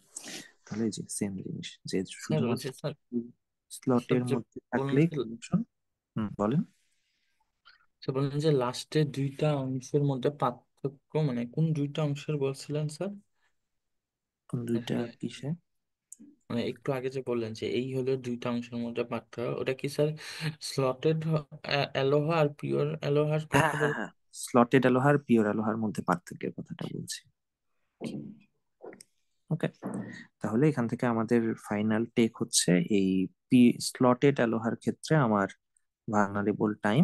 তাহলে এই যে সেম জিনিস যে স্যার ওই শুধুমাত্র যে স্যার স্যার স্লটের যে মধ্যে বললেন থাকলেই যে কলিউশন। বলেন। স্যার বললেন যে লাস্টে দুইটা অংশের মধ্যে পার্থক্য, মানে কোন দুইটা অংশের বলছিলেন স্যার? কোন দুইটা আসলে কিসে? মানে একটু আগে যে বললেন যে এই হলো দুইটা অংশের মধ্যে পার্থক্য, ওটা কি স্যার স্লটেড অ্যালোহা আর পিওর অ্যালোহার হ্যাঁ কথা হ্যাঁ বল? হ্যাঁ, স্লটেড অ্যালোহার পিওর অ্যালোহার মধ্যে পার্থক্যের কথাটা বলছি। ওকে, তাহলে এখান থেকে আমাদের ফাইনাল টেক হচ্ছে এই স্লটেড অ্যালোহার ক্ষেত্রে আমার ভালনারেবল টাইম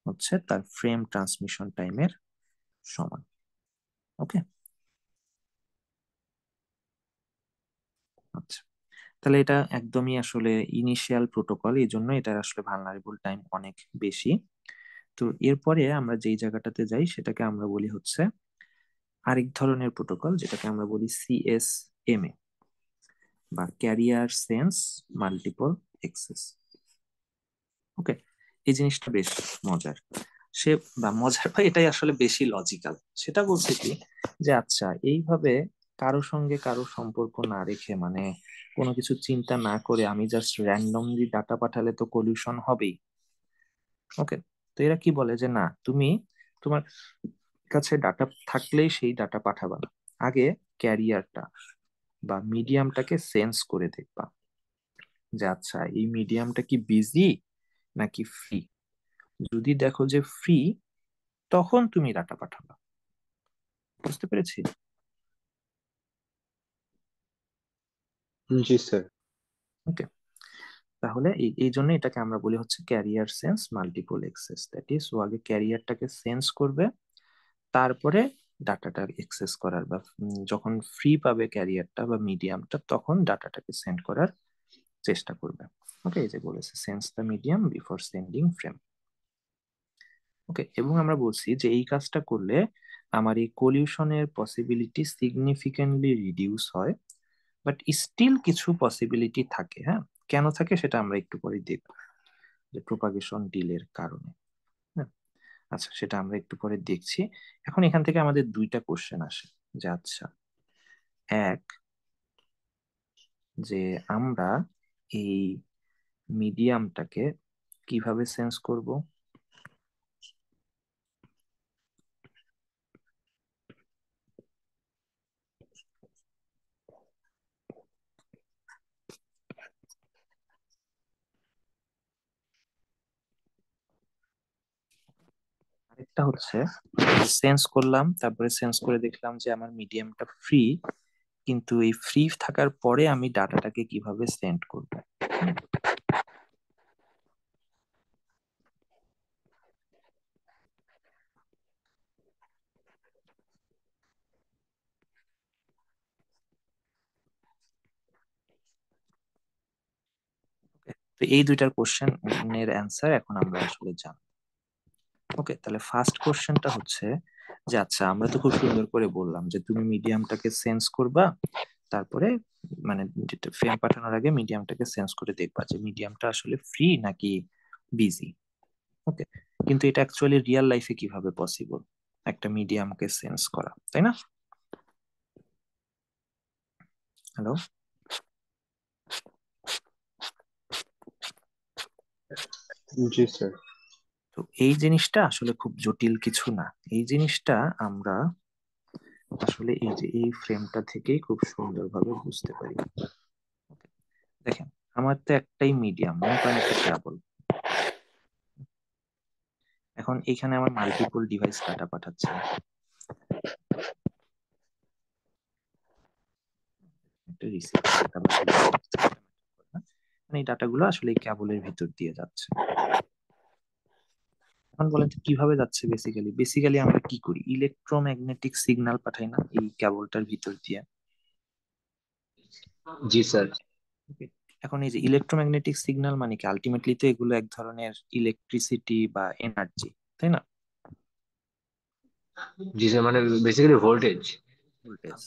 হচ্ছে তার ফ্রেম ট্রান্সমিশন টাইমের সমান। ওকে, আচ্ছা, তাহলে এটা একদমই আসলে ইনিশিয়াল প্রোটোকল, এই জন্য এটার আসলে ভালনারেবল টাইম অনেক বেশি। তো এরপরে আমরা যেই জায়গাটাতে যাই সেটাকে আমরা বলি হচ্ছে আরেক ধরনের প্রোটোকল, যেটাকে আমরা বলি সিএসএমএ বা ক্যারিয়ার সেন্স মাল্টিপল এক্সেস। ওকে, এই জিনিসটা বেশ মজার। সে বা মজার বা এটাই আসলে বেশি লজিক্যাল। সেটা বলছে কি যে আচ্ছা, এইভাবে কারো সঙ্গে কারো সম্পর্ক না রেখে, মানে কোনো কিছু চিন্তা না করে আমি জাস্ট র্যান্ডমলি ডাটা পাঠালে তো কলিউশন হবেই। ওকে, তো এরা কি বলে যে না, তুমি তোমার কাছে ডাটা থাকলেই সেই ডাটা পাঠাবা না, আগে ক্যারিয়ারটা বা মিডিয়ামটাকে সেন্স করে দেখবা যে আচ্ছা এই মিডিয়ামটা কি বিজি নাকি ফ্রি। যদি দেখো যে ফ্রি, তখন তুমি ডাটা পাঠাবা। বুঝতে পেরেছি? জি স্যার। ওকে, তাহলে এই জন্য এটাকে আমরা বলি হচ্ছে carrier sense multiple access. That is, ও আগে ক্যারিয়ারটাকে সেন্স করবে, তারপরে ডাটাটা এক্সেস করার বা যখন ফ্রি পাবে ক্যারিয়ারটা বা মিডিয়ামটা, তখন ডাটাটাকে সেন্ড করার চেষ্টা করবে। ওকে, এই যে বলেছে sense the medium before sending frame. Okay, এবং আমরা বলছি যে এই কাজটা করলে আমার এই কলিউশনের পসিবিলিটি সিগনিফিকেন্টলি রিডিউস হয়, বাট স্টিল কিছু পসিবিলিটি থাকে। হ্যাঁ, কেন থাকে সেটা আমরা একটু পরে দেখব, যে প্রোপাগেশন ডিলের কারণে। হ্যাঁ, আচ্ছা, সেটা আমরা একটু পরে দেখছি। এখন এখান থেকে আমাদের দুইটা কোশ্চেন আসে, যে আচ্ছা, এক, যে আমরা এই মিডিয়ামটাকে কিভাবে সেন্স করব। আরেকটা হচ্ছে সেন্স করলাম, তারপরে সেন্স করে দেখলাম যে আমার মিডিয়ামটা ফ্রি, কিন্তু এই ফ্রি থাকার পরে আমি ডাটাটাকে কিভাবে সেন্ড করব। তো এই দুইটার কোশ্চেনের অ্যান্সার এখন আমরা আসলে জানি। ওকে, তাহলে ফার্স্ট কোশ্চেনটা হচ্ছে যে আচ্ছা, আমরা তো খুব সুন্দর করে বললাম যে তুমি মিডিয়ামটাকে সেন্স করবা, তারপরে মানে যেটা ফ্রেম পাঠানোর আগে মিডিয়ামটাকে সেন্স করে দেখবা যে মিডিয়ামটা আসলে ফ্রি নাকি বিজি। ওকে, কিন্তু এটা অ্যাকচুয়ালি রিয়েল লাইফে কিভাবে পসিবল একটা মিডিয়ামকে সেন্স করা, তাই না? হ্যালো? জি স্যার। তো এই জিনিসটা আসলে খুব জটিল কিছু না। এই জিনিসটা আমরা আসলে এই যে এই ফ্রেমটা থেকেই খুব সুন্দরভাবে বুঝতে পারি। Okay, দেখেন, আমার তো একটাই মিডিয়াম, মনে করেন একটা কেবল। এখন এখানে আমার মাল্টিপল ডিভাইস ডাটা পাঠাচ্ছে, একটা রিসিভ ডাটা বা মানে এই ডাটাগুলো আসলে এই কেবলের ভিতর দিয়ে যাচ্ছে। এখন বলেন তো কিভাবে যাচ্ছে? বেসিক্যালি আমরা কি করি, ইলেকট্রোম্যাগনেটিক সিগন্যাল পাঠাই না এই কেবলটার ভিতর দিয়ে? জি স্যার। Okay, এখন এই যে ইলেকট্রোম্যাগনেটিক সিগন্যাল মানে কি, আলটিমেটলি তো এগুলো এক ধরনের ইলেকট্রিসিটি বা এনার্জি, তাই না? জি স্যার, মানে basically voltage. Voltage.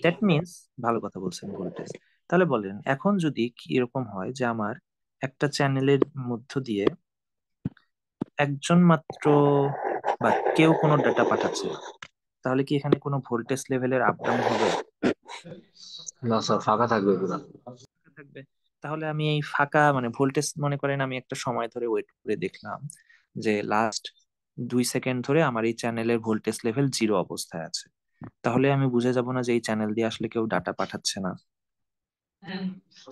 That means, ভালো কথা বলছেন, ভোল্টেজ। তাহলে বলেন, এখন যদি কি এরকম হয় যে আমার একটা চ্যানেলের মধ্য দিয়ে একজন মাত্র বা কেউ কোনো ডাটা পাঠাচ্ছে, তাহলে কি এখানে কোনো ভোল্টেজ লেভেলের আপ ডাউন হবে? না স্যার, ফাঁকা থাকবে পুরো। থাকবে। তাহলে আমি এই ফাঁকা মানে ভোল্টেজ, মনে করেন আমি একটা সময় ধরে ওয়েট করে দেখলাম যে লাস্ট 2 সেকেন্ড ধরে আমার এই চ্যানেলের ভোল্টেজ লেভেল 0 অবস্থায় আছে, তাহলে আমি বুঝে যাব না যে এই চ্যানেল দিয়ে আসলে কেউ ডাটা পাঠাচ্ছে না?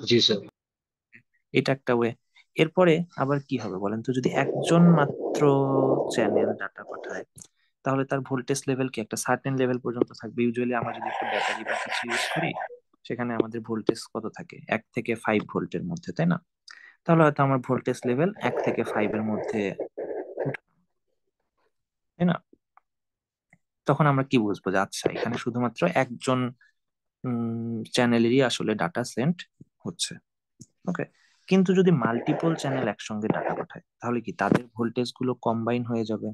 জি স্যার। এটা একটা ওয়ে। এরপরে আবার কি হবে বলেন তো, যদি একজন মাত্র চ্যানেল ডাটা পাঠায়, তাহলে তার ভোল্টেজ লেভেল কি একটা সার্টেন লেভেল পর্যন্ত থাকবে? ইউজুয়ালি আমরা যদি একটা ব্যাটারি বা কিছু ইউজ করি, সেখানে আমাদের ভোল্টেজ কত থাকে, 1 থেকে 5 ভোল্টের মধ্যে, তাই না? তাহলে হয়তো আমার ভোল্টেজ লেভেল 1 থেকে 5 এর মধ্যে, তাই না? তখন আমরা কি বুঝবো যে আচ্ছা, এখানে শুধুমাত্র একজন চ্যানেলেরই আসলে ডাটা সেন্ড হচ্ছে। ওকে, কিন্তু যদি মাল্টিপল চ্যানেল একসঙ্গে ডাটা পাঠায়, তাহলে কি তাদের ভোল্টেজ গুলো কম্বাইন হয়ে যাবে?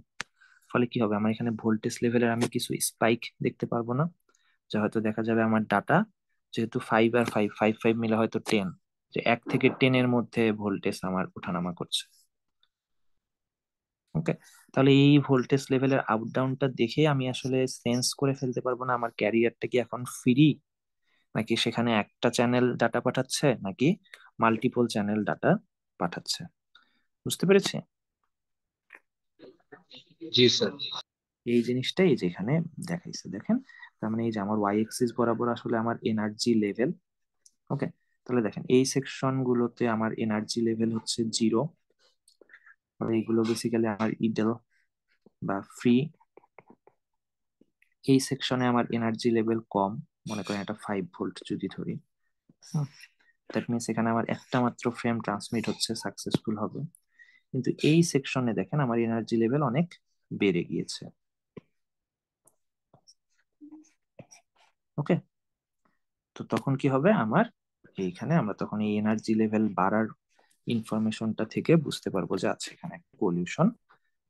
ফলে কি হবে, আমার এখানে ভোল্টেজ লেভেলের আমি কিছু স্পাইক দেখতে পারবো না, যে হয়তো দেখা যাবে আমার ডাটা, যেহেতু 5 আর 5 5 5 মিলে হয়তো 10, যে 1 থেকে 10 এর মধ্যে ভোল্টেজ আমার ওঠানামা করছে। ওকে, তাহলে এই ভোল্টেজ লেভেলের আপ ডাউনটা দেখে আমি আসলে সেন্স করে ফেলতে পারবো না আমার ক্যারিয়ারটা কি এখন ফ্রি, নাকি সেখানে একটা চ্যানেল ডাটা পাঠাচ্ছে, নাকি মাল্টিপল চ্যানেল ডাটা পাঠাচ্ছে। বুঝতে পেরেছি? জি স্যার। এই জিনিসটাই যেখানে দেখাইছে, দেখেন। তার মানে এই যে আমার ওয়াই এক্সিস বরাবর আসলে আমার এনার্জি লেভেল। ওকে, তাহলে দেখেন এই সেকশন গুলোতে আমার এনার্জি লেভেল হচ্ছে 0, এইগুলো বেসিক্যালি আমার ইডেল বা ফ্রি। এই সেকশনে আমার এনার্জি লেভেল কম, মনে করেন এটা 5 ভোল্ট যদি ধরি, দ্যাট মিনস এখানে আমার একটা মাত্র ফ্রেম ট্রান্সমিট হচ্ছে, সাকসেসফুল হবে। কিন্তু এই সেকশনে দেখেন আমার এনার্জি লেভেল অনেক বেড়ে গিয়েছে। ওকে, তো তখন কি হবে আমার এইখানে, আমরা তখন এই এনার্জি লেভেল বাড়ার ইনফরমেশনটা থেকে বুঝতে পারবো যে আচ্ছা এখানে একটা পলিউশন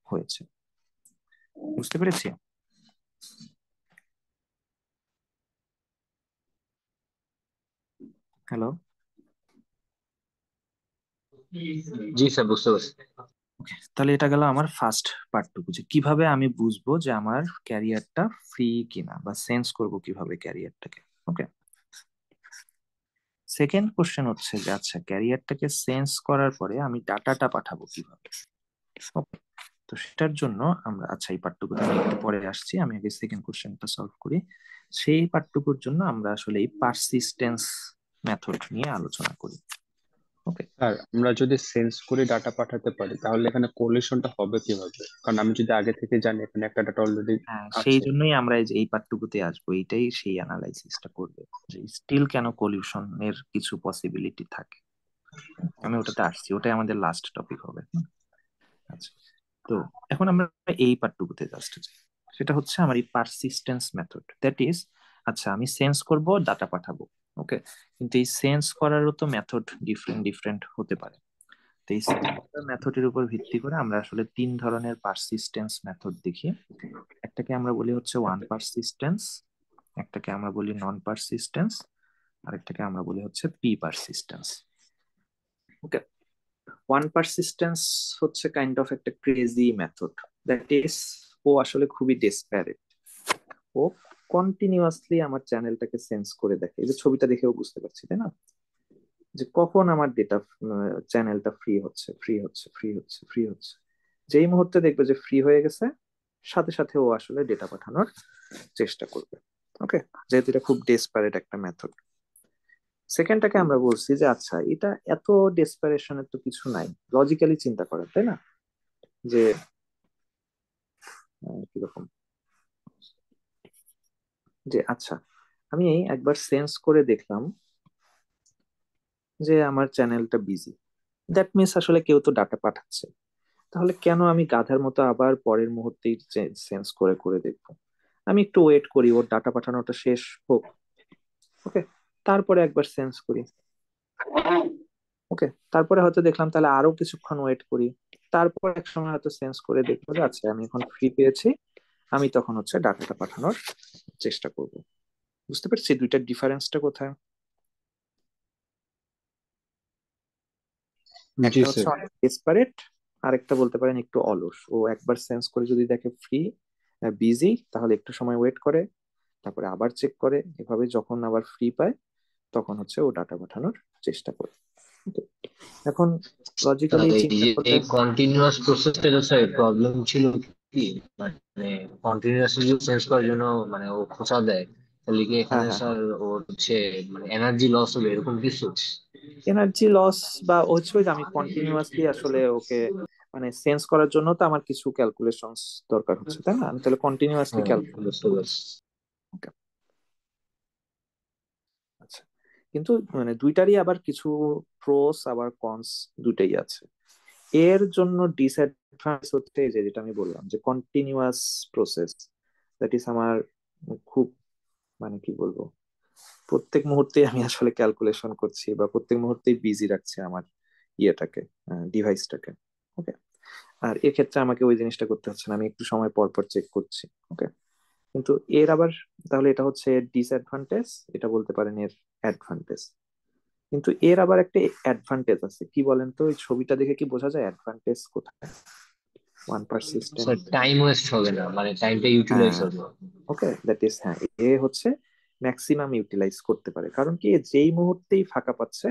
হয়েছে। বুঝতে পেরেছি? হ্যালো? জি স্যার, বুঝতে পারছি। তাহলে এটা গেল আমার ফার্স্ট পার্টটুকু, যে কিভাবে আমি বুঝবো যে আমার ক্যারিয়ারটা ফ্রি কিনা, বা সেন্স করব কিভাবে ক্যারিয়ারটাকে। ওকে, সেকেন্ড কোশ্চেন হচ্ছে যে আচ্ছা ক্যারিয়ারটাকে সেন্স করার পরে আমি ডাটাটা পাঠাবো কিভাবে। Okay, তো সেটার জন্য আমরা, আচ্ছা এই পার্টটুকুতে আমি একটু পরে আসছি, আমি আগে সেকেন্ড কোশ্চেনটা সলভ করি। সেই পার্টটুকুর জন্য আমরা আসলে এই পারসিস্টেন্স মেথড নিয়ে আলোচনা করি। ওকে, আর আমরা যদি সেন্স করে ডাটা পাঠাতে পারি তাহলে এখানে কোরিলেশনটা হবে কিভাবে? কারণ আমি যদি আগে থেকে জানি এখানে একটা ডাটা অলরেডি হ্যাঁ সেই আছে। জন্যই আমরা এই যে এই পার্টটুকুতে আসবো, এইটাই সেই অ্যানালাইসিসটা করবে যে স্টিল কেন কলিউশনের কিছু পসিবিলিটি থাকে। আমি ওটাতে আসছি, ওটাই আমাদের লাস্ট টপিক হবে। আচ্ছা, তো এখন আমরা এই পার্টটুকুতে জাস্ট, সেটা হচ্ছে আমার এই পারসিস্টেন্স মেথড, দ্যাট ইজ আচ্ছা আমি সেন্স করব, ডাটা পাঠাবো। ওকে, কিন্তু এই সেন্স করারও তো মেথড ডিফারেন্ট ডিফারেন্ট হতে পারে। তো এই মেথডের উপর ভিত্তি করে আমরা আসলে 3 ধরনের পারসিস্টেন্স মেথড দেখি। একটাকে আমরা বলি হচ্ছে ওয়ান পারসিস্টেন্স, একটাকে আমরা বলি নন পারসিস্টেন্স, আরেকটাকে আমরা বলি হচ্ছে পি পারসিস্টেন্স। ওকে, ওয়ান পারসিস্টেন্স হচ্ছে কাইন্ড অফ একটা ক্রেজি মেথড, দ্যাট ইজ ও আসলে খুবই ডেসপারেট। ও কন্টিনিউয়াসলি আমার চ্যানেলটাকে সেন্স করে দেখে, এই যে ছবিটা দেখেও বুঝতে পারছি তাই না, যে কখন আমার ডেটা চ্যানেলটা ফ্রি হচ্ছে, ফ্রি হচ্ছে, ফ্রি হচ্ছে, ফ্রি হচ্ছে। যেই মুহূর্তে দেখবে যে ফ্রি হয়ে গেছে, সাথে সাথে ও আসলে ডেটা পাঠানোর চেষ্টা করবে। ওকে, যেহেতু এটা খুব ডেসপারেট একটা মেথড। সেকেন্ডটাকে আমরা বলছি যে আচ্ছা এটা এত ডেসপারেশনের তো কিছু নাই, লজিক্যালি চিন্তা করেন তাই না, যে কিরকম, যে আচ্ছা আমি একবার সেন্স করে দেখলাম যে আমার চ্যানেলটা বিজি, দ্যাট মিনস আসলে কেউ তো ডাটা পাঠাচ্ছে, তাহলে কেন আমি গাধার মতো আবার পরের মুহূর্তেই সেন্স করে করে দেখবো? আমি একটু ওয়েট করি, ওর ডাটা পাঠানোটা শেষ হোক। ওকে, তারপরে একবার সেন্স করি। ওকে, তারপরে হয়তো দেখলাম, তাহলে আরো কিছুক্ষণ ওয়েট করি, তারপর এক সময় হয়তো সেন্স করে দেখবো যে আচ্ছা আমি এখন ফ্রি পেয়েছি, আমি তখন হচ্ছে ডাটাটা পাঠানোর চেষ্টা করব। বুঝতে পারছি দুইটার ডিফারেন্সটা কোথায়? জি একটা হচ্ছে স্যার। অনেক ডেসপারেট, আরেকটা বলতে পারেন একটু অলস। ও একবার সেন্স করে যদি দেখে ফ্রি, বিজি, তাহলে একটু সময় ওয়েট করে, তারপরে আবার চেক করে, এভাবে যখন আবার ফ্রি পায় তখন হচ্ছে ও ডাটা পাঠানোর চেষ্টা করে। Okay, এখন লজিক্যালি এই চিন্তা যে করলে, এই কন্টিনিউয়াস প্রসেসটা স্যার প্রবলেম ছিল কি, মানে কন্টিনিউয়াসলি সেন্স করার জন্য মানে ও খোঁচা দেয়, তাহলে কি হ্যাঁ এখানে হ্যাঁ স্যার ওর হচ্ছে মানে এনার্জি লস হবে এরকম কিছু? এনার্জি লস, বা হচ্ছে ওই যে আমি কন্টিনিউয়াসলি আসলে ওকে মানে সেন্স করার জন্য তো আমার কিছু ক্যালকুলেশনস দরকার হচ্ছে তাই না, আমি তাহলে কন্টিনিউয়াসলি হ্যাঁ, ক্যালকুলেট বুঝতে করছি। পারছি। Okay, আচ্ছা, কিন্তু মানে দুইটারই আবার কিছু প্রোস আবার কনস দুইটাই আছে। এর জন্য ডিসঅ্যাডভান্টেজ হচ্ছে এই যে যেটা আমি বললাম, যে কন্টিনিউয়াস প্রসেস, দ্যাট ইজ আমার খুব মানে কি বলবো, প্রত্যেক মুহূর্তে আমি আসলে ক্যালকুলেশন করছি, বা প্রত্যেক মুহূর্তেই বিজি রাখছি আমার ইয়েটাকে, ডিভাইসটাকে। ওকে, আর এক্ষেত্রে আমাকে ওই জিনিসটা করতে হচ্ছে না, আমি একটু সময় পর পর চেক করছি। ওকে, কিন্তু এর আবার, তাহলে এটা হচ্ছে ডিসঅ্যাডভান্টেজ, এটা বলতে পারেন এর অ্যাডভান্টেজ। কিন্তু এর আবার একটা অ্যাডভান্টেজ আছে, কি বলেন তো, ওই ছবিটা দেখে কি বোঝা যায় অ্যাডভান্টেজ কোথায়? One persistent, sir time waste হবে না, মানে টাইমটা ইউটিলাইজ হ্যাঁ, হবে। ওকে, দ্যাট ইজ, হ্যাঁ, এ হচ্ছে ম্যাক্সিমাম ইউটিলাইজ করতে পারে, কারণ কি এ যেই মুহূর্তেই ফাঁকা পাচ্ছে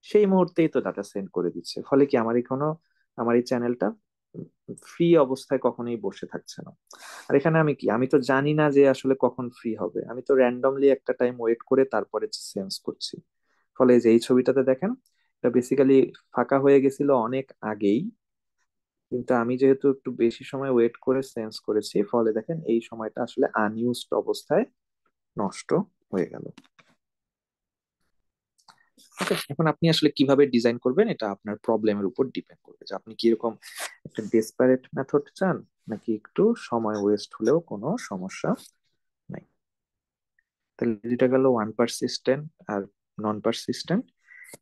সেই মুহূর্তেই তো ডাটা সেন্ড করে দিচ্ছে, ফলে কি আমার এই চ্যানেলটা ফ্রি অবস্থায় কখনোই বসে থাকছে না। আর এখানে আমি কি, আমি তো জানি না যে আসলে কখন ফ্রি হবে, আমি তো র্যান্ডমলি একটা টাইম ওয়েট করে তারপরে সেন্স করছি। ফলে যে এই ছবিটাতে দেখেন, এটা বেসিক্যালি ফাঁকা হয়ে গেছিল অনেক আগেই, কিন্তু আমি যেহেতু একটু বেশি সময় ওয়েট করে সেন্স করেছি, ফলে দেখেন এই সময়টা আসলে আনইউজড অবস্থায় নষ্ট হয়ে গেল। ওকে, এখন আপনি আসলে কিভাবে ডিজাইন করবেন এটা আপনার প্রবলেমের উপর ডিপেন্ড করবে, যে আপনি কিরকম একটা ডেসপারেট মেথড চান, নাকি একটু সময় ওয়েস্ট হলেও কোনো সমস্যা নাই। তাহলে দুইটা গেল, ওয়ান পারসিস্টেন্ট আর নন পারসিস্টেন্ট।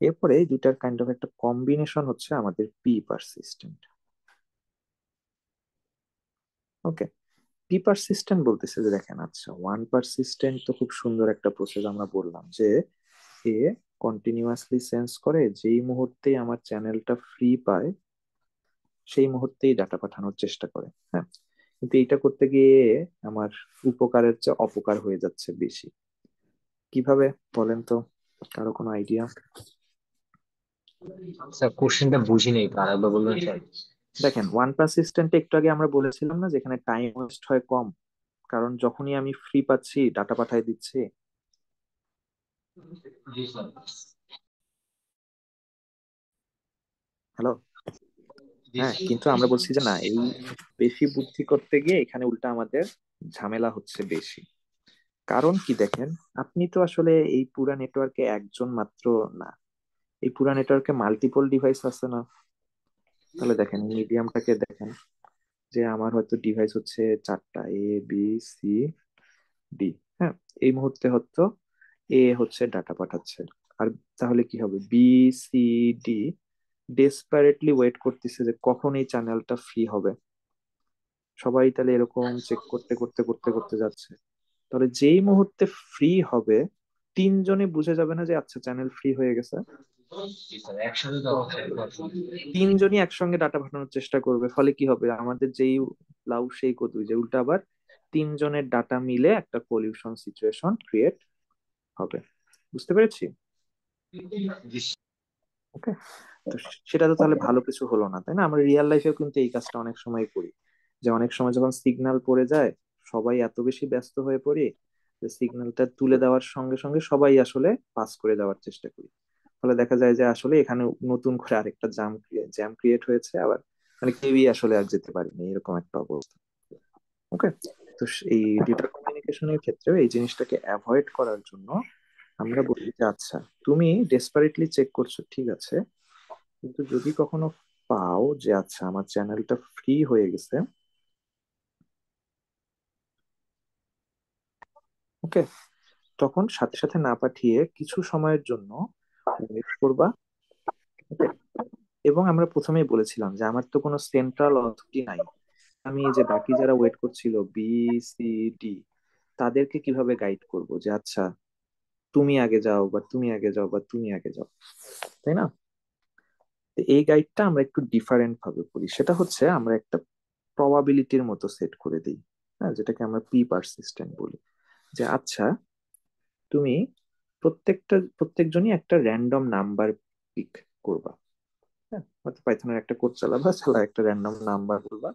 এরপরে এই দুটার কাইন্ড অফ একটা কম্বিনেশন হচ্ছে আমাদের পি পারসিস্টেন্ট। ওকে, পি পারসিস্টেন্ট বলতেছে যে দেখেন, আচ্ছা ওয়ান পারসিস্টেন্ট তো খুব সুন্দর একটা প্রসেস, আমরা বললাম যে এ কন্টিনিউয়াসলি সেন্স করে, যেই মুহূর্তেই আমার চ্যানেলটা ফ্রি পায় সেই মুহূর্তেই ডাটা পাঠানোর চেষ্টা করে। হ্যাঁ, কিন্তু এইটা করতে গিয়ে আমার উপকারের চেয়ে অপকার হয়ে যাচ্ছে বেশি। কিভাবে বলেন তো, কারো কোনো আইডিয়া? স্যার কোশ্চেনটা বুঝি নাই, আরেকবার বলবেন স্যার? দেখেন, ওয়ান পারসিস্টেন্টে একটু আগে আমরা বলেছিলাম না, যেখানে টাইম ওয়েস্ট হয় কম, কারণ যখনই আমি ফ্রি পাচ্ছি ডাটা পাঠাই দিচ্ছি। জি স্যার। হ্যালো। জি হ্যাঁ, স্যার। কিন্তু আমরা বলছি যে না, এই বেশি বুদ্ধি করতে গিয়ে এখানে উল্টা আমাদের ঝামেলা হচ্ছে বেশি। কারণ কি দেখেন, আপনি তো আসলে এই পুরা নেটওয়ার্কে একজন মাত্র না, এই পুরা নেটওয়ার্কে মাল্টিপল ডিভাইস আছে না? তাহলে দেখেন মিডিয়ামটাকে দেখেন, যে আমার হয়তো ডিভাইস হচ্ছে চারটা, এ বি সি ডি। হ্যাঁ, এই মুহূর্তে হয়তো এ হচ্ছে ডাটা পাঠাচ্ছে, আর তাহলে কি হবে, B C D desperately wait করতেছে যে কখন এই চ্যানেলটা ফ্রি হবে। সবাই তাহলে এরকম চেক করতে করতে করতে করতে যাচ্ছে। তাহলে যেই মুহূর্তে ফ্রি হবে, তিনজনে বুঝে যাবে না যে আচ্ছা চ্যানেল ফ্রি হয়ে গেছে? জি স্যার, একসাথে তো তিনজনই একসঙ্গে ডাটা পাঠানোর চেষ্টা করবে, ফলে কি হবে, আমাদের যেই লাউ সেই কদু, যে উল্টা আবার তিনজনের ডাটা মিলে একটা পলিউশন সিচুয়েশন ক্রিয়েট হবে। বুঝতে পেরেছি? জি ওকে, তো সেটা তো তাহলে ভালো কিছু হলো না, তাই না? আমরা রিয়েল লাইফেও কিন্তু এই কাজটা অনেক সময় করি, যে অনেক সময় যখন সিগন্যাল পড়ে যায়, সবাই এত বেশি ব্যস্ত হয়ে পড়ি যে সিগন্যালটা তুলে দেওয়ার সঙ্গে সঙ্গে সবাই আসলে পাস করে দেওয়ার চেষ্টা করি। ফলে দেখা যায় যে আসলে এখানে নতুন করে আরেকটা জ্যাম ক্রিয়েট হয়েছে, আবার মানে কেউই আসলে আর যেতে পারেনি, এরকম একটা অবস্থা। ওকে, তো এই ডেটা কমিউনিকেশনের ক্ষেত্রে এই জিনিসটাকে অ্যাভয়েড করার জন্য আমরা বলি যে আচ্ছা, তুমি ডেসপারেটলি চেক করছো ঠিক আছে, কিন্তু যদি কখনো পাও যে আচ্ছা আমার চ্যানেলটা ফ্রি হয়ে গেছে, ওকে, তখন সাথে সাথে না পাঠিয়ে কিছু সময়ের জন্য ওয়েট করবা। ওকে, এবং আমরা প্রথমেই বলেছিলাম যে আমার তো কোনো সেন্ট্রাল অথরিটি নাই, আমি এই যে বাকি যারা ওয়েট করছিল বি সি ডি, তাদেরকে কিভাবে গাইড করব যে আচ্ছা তুমি আগে যাও, বা তুমি আগে যাও, বা তুমি আগে যাও, তাই না? তো এই গাইডটা আমরা একটু ডিফারেন্ট ভাবে করি, সেটা হচ্ছে আমরা একটা প্রবাবিলিটির মতো সেট করে দিই। হ্যাঁ, যেটাকে আমরা পি পারসিস্টেন্ট বলি, যে আচ্ছা তুমি প্রত্যেকজনই একটা র্যান্ডম নাম্বার পিক করবা। হ্যাঁ, হয়তো পাইথনের একটা কোড চালাবা, একটা র্যান্ডম নাম্বার বলবা।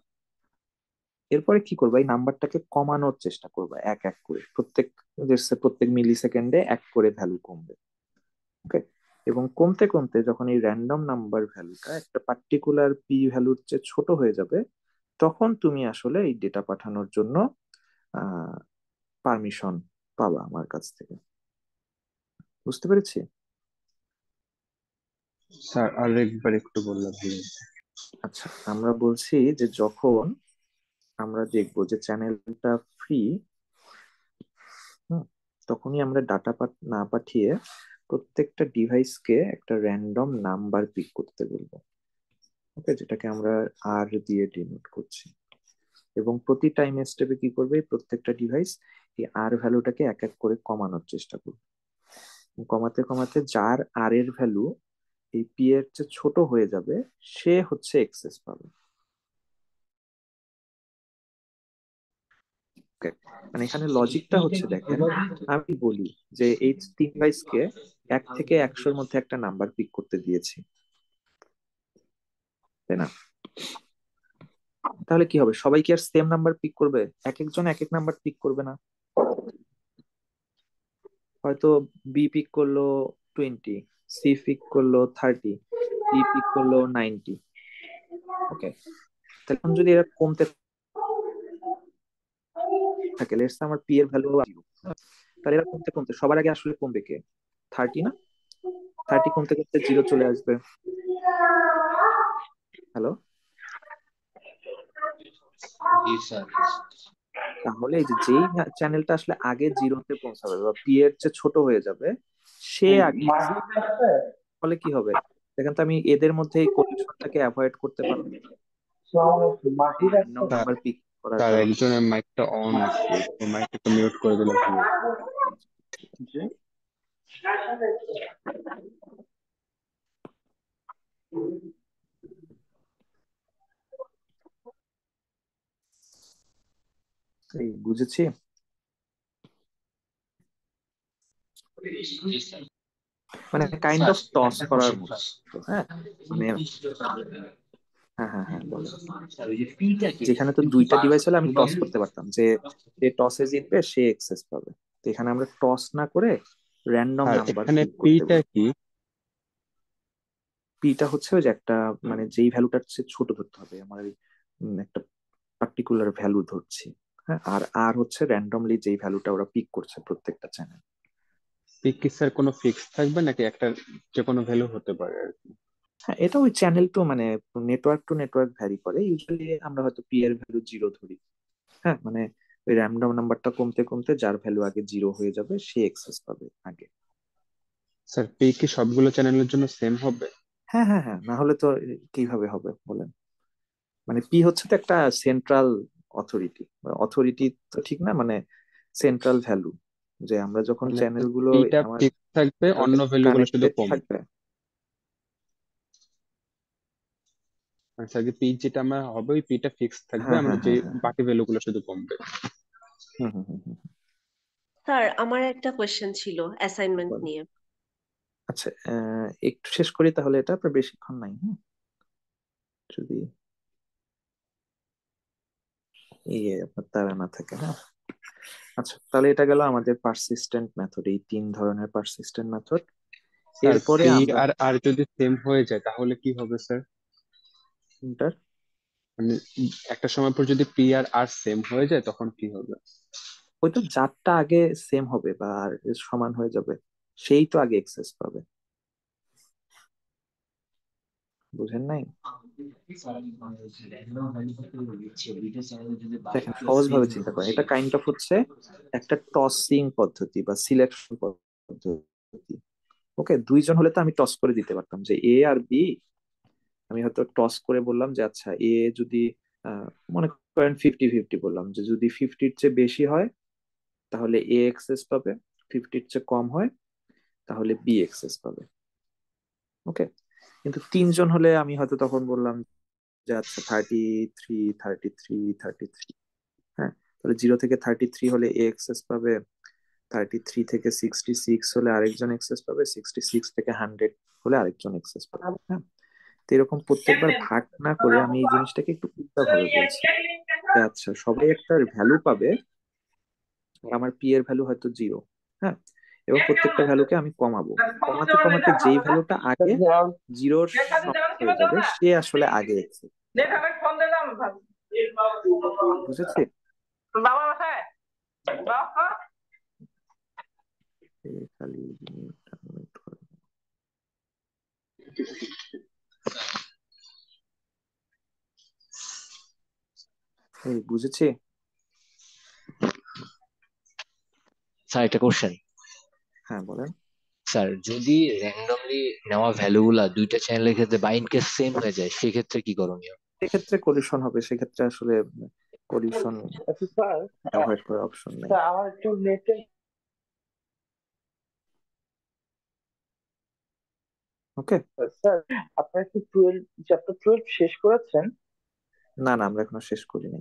এরপরে কি করবা, এই নাম্বারটাকে কমানোর চেষ্টা করবা এক এক করে, প্রত্যেক মিলি সেকেন্ডে এক করে ভ্যালু কমবে। ওকে, এবং কমতে কমতে যখন এই র্যান্ডম নাম্বার ভ্যালুটা একটা পার্টিকুলার পি ভ্যালুর চেয়ে ছোট হয়ে যাবে, তখন তুমি আসলে এই ডেটা পাঠানোর জন্য পারমিশন পাবা আমার কাছ থেকে। বুঝতে পেরেছি? স্যার আরেকবার একটু বললে ভালো হতো। আচ্ছা, আমরা বলছি যে যখন আমরা দেখবো যে চ্যানেলটা ফ্রি, তখনই আমরা ডাটা না পাঠিয়ে প্রত্যেকটা ডিভাইসকে একটা র্যান্ডম নাম্বার পিক করতে বলবো। ওকে, যেটাকে আমরা আর দিয়ে ডিনোট করছি। এবং প্রতি টাইম স্টেপে কি করবে, প্রত্যেকটা ডিভাইস এই আর ভ্যালুটাকে এক এক করে কমানোর চেষ্টা করবে। কমাতে কমাতে যার আর এর ভ্যালু এই পি এর চেয়ে ছোট হয়ে যাবে, সে হচ্ছে এক্সেস পাবে। Okay, মানে এখানে লজিকটা হচ্ছে দেখেন, আমি বলি যে এই তিন ডিভাইসকে 1 থেকে 100-র মধ্যে একটা নাম্বার পিক করতে দিয়েছি, তাই না? তাহলে কি হবে, সবাই কি আর সেম নাম্বার পিক করবে? এক একজন এক এক নাম্বার পিক করবে না। হয়তো বি পিক করলো 20, সি পিক করলো 30, ডি পিক করলো 90। ওকে, তখন যদি এরা কমতে থাকে, লেটস আমার পি এর ভ্যালু তাহলে এরা কমতে কমতে সবার আগে আসলে কমবে কে? 30 না? 30 কমতে কমতে জিরো চলে আসবে। হ্যালো? জি স্যার। তাহলে এই যে যেই চ্যানেলটা আসলে আগে জিরোতে পৌঁছাবে বা পি এর চেয়ে ছোট হয়ে যাবে, সে আগে, ফলে কি হবে? দেখেন তো, আমি এদের মধ্যে এই কোলিশনটাকে অ্যাভয়েড করতে পারবো র্যান্ডম স্যার নাম্বার পিক করার স্যার কারণে। একজনের মাইকটা অন আছে, তো মাইকটা একটু মিউট করে দিলে ভালো হতো। এই বুঝেছি। জি স্যার। মানে কাইন্ড স্যার অফ টস একটা করার কোশ্চেন। মতো। হ্যাঁ, মানে হ্যাঁ হ্যাঁ হ্যাঁ বলেন। স্যার ওই যে পিটা কি যেখানে তো কিন্তু দুইটা ডিভাইস হলে আমি যদি টস আমি করতে পারতাম যে যে টসে জিতবে সে এক্সেস পাবে। তো এখানে আমরা টস না করে র্যান্ডম স্যার নাম্বার এখানে পিক করতে পিটা বলি। কি? পিটা হচ্ছে ওই যে একটা, মানে যেই ভ্যালুটার চেয়ে ছোট ধরতে হবে আমার, একটা পার্টিকুলার ভ্যালু ধরছি। হ্যাঁ, আর আর হচ্ছে র্যান্ডমলি যেই ভ্যালুটা ওরা পিক করছে প্রত্যেকটা চ্যানেল। পিক কি স্যার কোনো ফিক্স থাকবে নাকি একটা যে কোনো ভ্যালু হতে পারে আর কি? হ্যাঁ, এটা ওই চ্যানেল টু নেটওয়ার্ক ভ্যারি করে। ইউজুয়ালি আমরা হয়তো পি এর ভ্যালু জিরো ধরি। হ্যাঁ, মানে ওই র্যান্ডম নাম্বারটা কমতে কমতে যার ভ্যালু আগে জিরো হয়ে যাবে সে এক্সেস পাবে আগে। স্যার পি কি সবগুলো চ্যানেলের জন্য সেম হবে? হ্যাঁ হ্যাঁ হ্যাঁ, না হলে তো কিভাবে হবে বলেন? মানে পি হচ্ছে তো একটা সেন্ট্রাল অথরিটি। অথরিটি তো ঠিক না, মানে সেন্ট্রাল ভ্যালু, যে আমরা যখন মানে চ্যানেলগুলো পিটা আমার ফিক্স থাকবে, অন্য ভ্যালু গুলো শুধু কানেক্টেড কমবে। থাকবে। মানে স্যার পি যেটা আমরা হবে ওই পিটা ফিক্স থাকবে, হ্যাঁ আমরা হ্যাঁ যে হ্যাঁ হ্যাঁ হ্যাঁ। বাকি ভ্যালু গুলো শুধু কমবে। হুম হুম হুম হুম। স্যার আমার একটা কোয়েশ্চেন ছিল অ্যাসাইনমেন্ট বলেন। নিয়ে। আচ্ছা, একটু শেষ করি তাহলে, এটা আপনার বেশিক্ষণ নাই। হ্যাঁ, যদি আপনার তাড়া না থাকে। হ্যাঁ, আচ্ছা তাহলে এটা গেল আমাদের পারসিস্টেন্ট মেথড, এই তিন ধরনের পারসিস্টেন্ট মেথড। স্যার এরপরে পি আমরা আর আর যদি সেম হয়ে যায় তাহলে কি হবে স্যার? কোনটার? মানে একটা সময় পর যদি পি আর আর সেম হয়ে যায় তখন কি হবে? ওই তো যারটা আগে সেম হবে বা আর এর সমান হয়ে যাবে, সেই তো আগে এক্সেস পাবে। বুঝেন নাই? দেখেন, সহজ ভাবে চিন্তা করেন, এটা কাইন্ড অফ হচ্ছে একটা টসিং পদ্ধতি বা সিলেকশন পদ্ধতি। ওকে, দুইজন হলে তো আমি টস করে দিতে পারতাম যে এ আর বি। আমি হয়তো টস করে বললাম যে আচ্ছা এ যদি আহ, মনে করেন 50-50 বললাম, যে যদি 50-র চেয়ে বেশি হয় তাহলে এ এক্সেস পাবে, 50-র চেয়ে কম হয় তাহলে বি এক্সেস পাবে। ওকে, কিন্তু তিনজন হলে আমি হয়তো তখন বললাম যে আচ্ছা 33, 33, 33। হ্যাঁ, তাহলে 0 থেকে 33 হলে এ এক্সেস পাবে, 33 থেকে 66 হলে আরেকজন এক্সেস পাবে, 66 থেকে 100 হলে আরেকজন এক্সেস পাবে। হ্যাঁ, তো এরকম প্রত্যেকবার ভাগ না করে আমি এই জিনিসটাকে একটু উল্টা ভাবে বলছি যে আচ্ছা সবাই একটা ভ্যালু পাবে, আমার পি এর ভ্যালু হয়তো জিরো। হ্যাঁ, এবং প্রত্যেকটা ভ্যালুকে আমি কমাবো, কমাতে কমাতে যেই ভ্যালুটা আগে জিরোর সমান হয়ে যাবে সে আসলে আগে এক্সেস পাবে। বুঝেছি? খালি mute করে। এই বুঝেছি। স্যার একটা কোশ্চেন। হ্যাঁ বলেন। স্যার যদি র্যান্ডমলি নেওয়া ভ্যালু গুলা দুইটা চ্যানেলের ক্ষেত্রে বাইন্ড কে সেম হয়ে যায় সেক্ষেত্রে কি করণীয়? সেক্ষেত্রে কলিশন হবে, সেক্ষেত্রে আসলে কলিশন আচ্ছা স্যার, অ্যাভয়েড করার অপশন নেই। স্যার আমার একটু নেটে। ওকে। স্যার আপনারা কি 12 চ্যাপ্টার 12 শেষ করেছেন? না না, আমরা এখনো শেষ করিনি।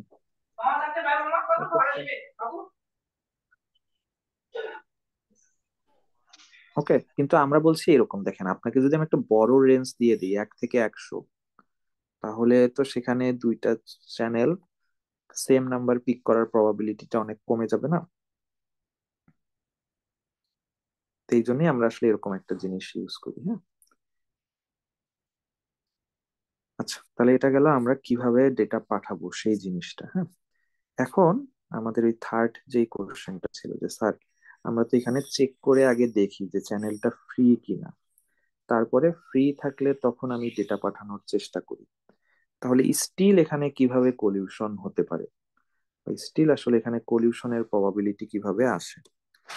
ওকে, কিন্তু আমরা বলছি এরকম, দেখেন আপনাকে যদি আমি একটা বড় রেঞ্জ দিয়ে দিই 1 থেকে 100, তাহলে তো সেখানে দুইটা চ্যানেল সেম নাম্বার পিক করার প্রবাবিলিটিটা অনেক কমে যাবে না? তো এই জন্যই আমরা আসলে এরকম একটা জিনিস ইউজ করি। হ্যাঁ, আচ্ছা আচ্ছা, তাহলে এটা গেল আমরা কিভাবে ডেটা পাঠাবো সেই জিনিসটা। হ্যাঁ, এখন আমাদের ওই থার্ড যে কোশ্চেনটা ছিল যে স্যার আমরা তো এখানে চেক করে আগে দেখি যে চ্যানেলটা ফ্রি কিনা, তারপরে ফ্রি থাকলে তখন আমি ডেটা পাঠানোর চেষ্টা করি। তাহলে স্টিল এখানে কিভাবে কলিউশন হতে পারে, স্টিল আসলে এখানে কলিউশনের প্রবাবিলিটি কিভাবে আসে?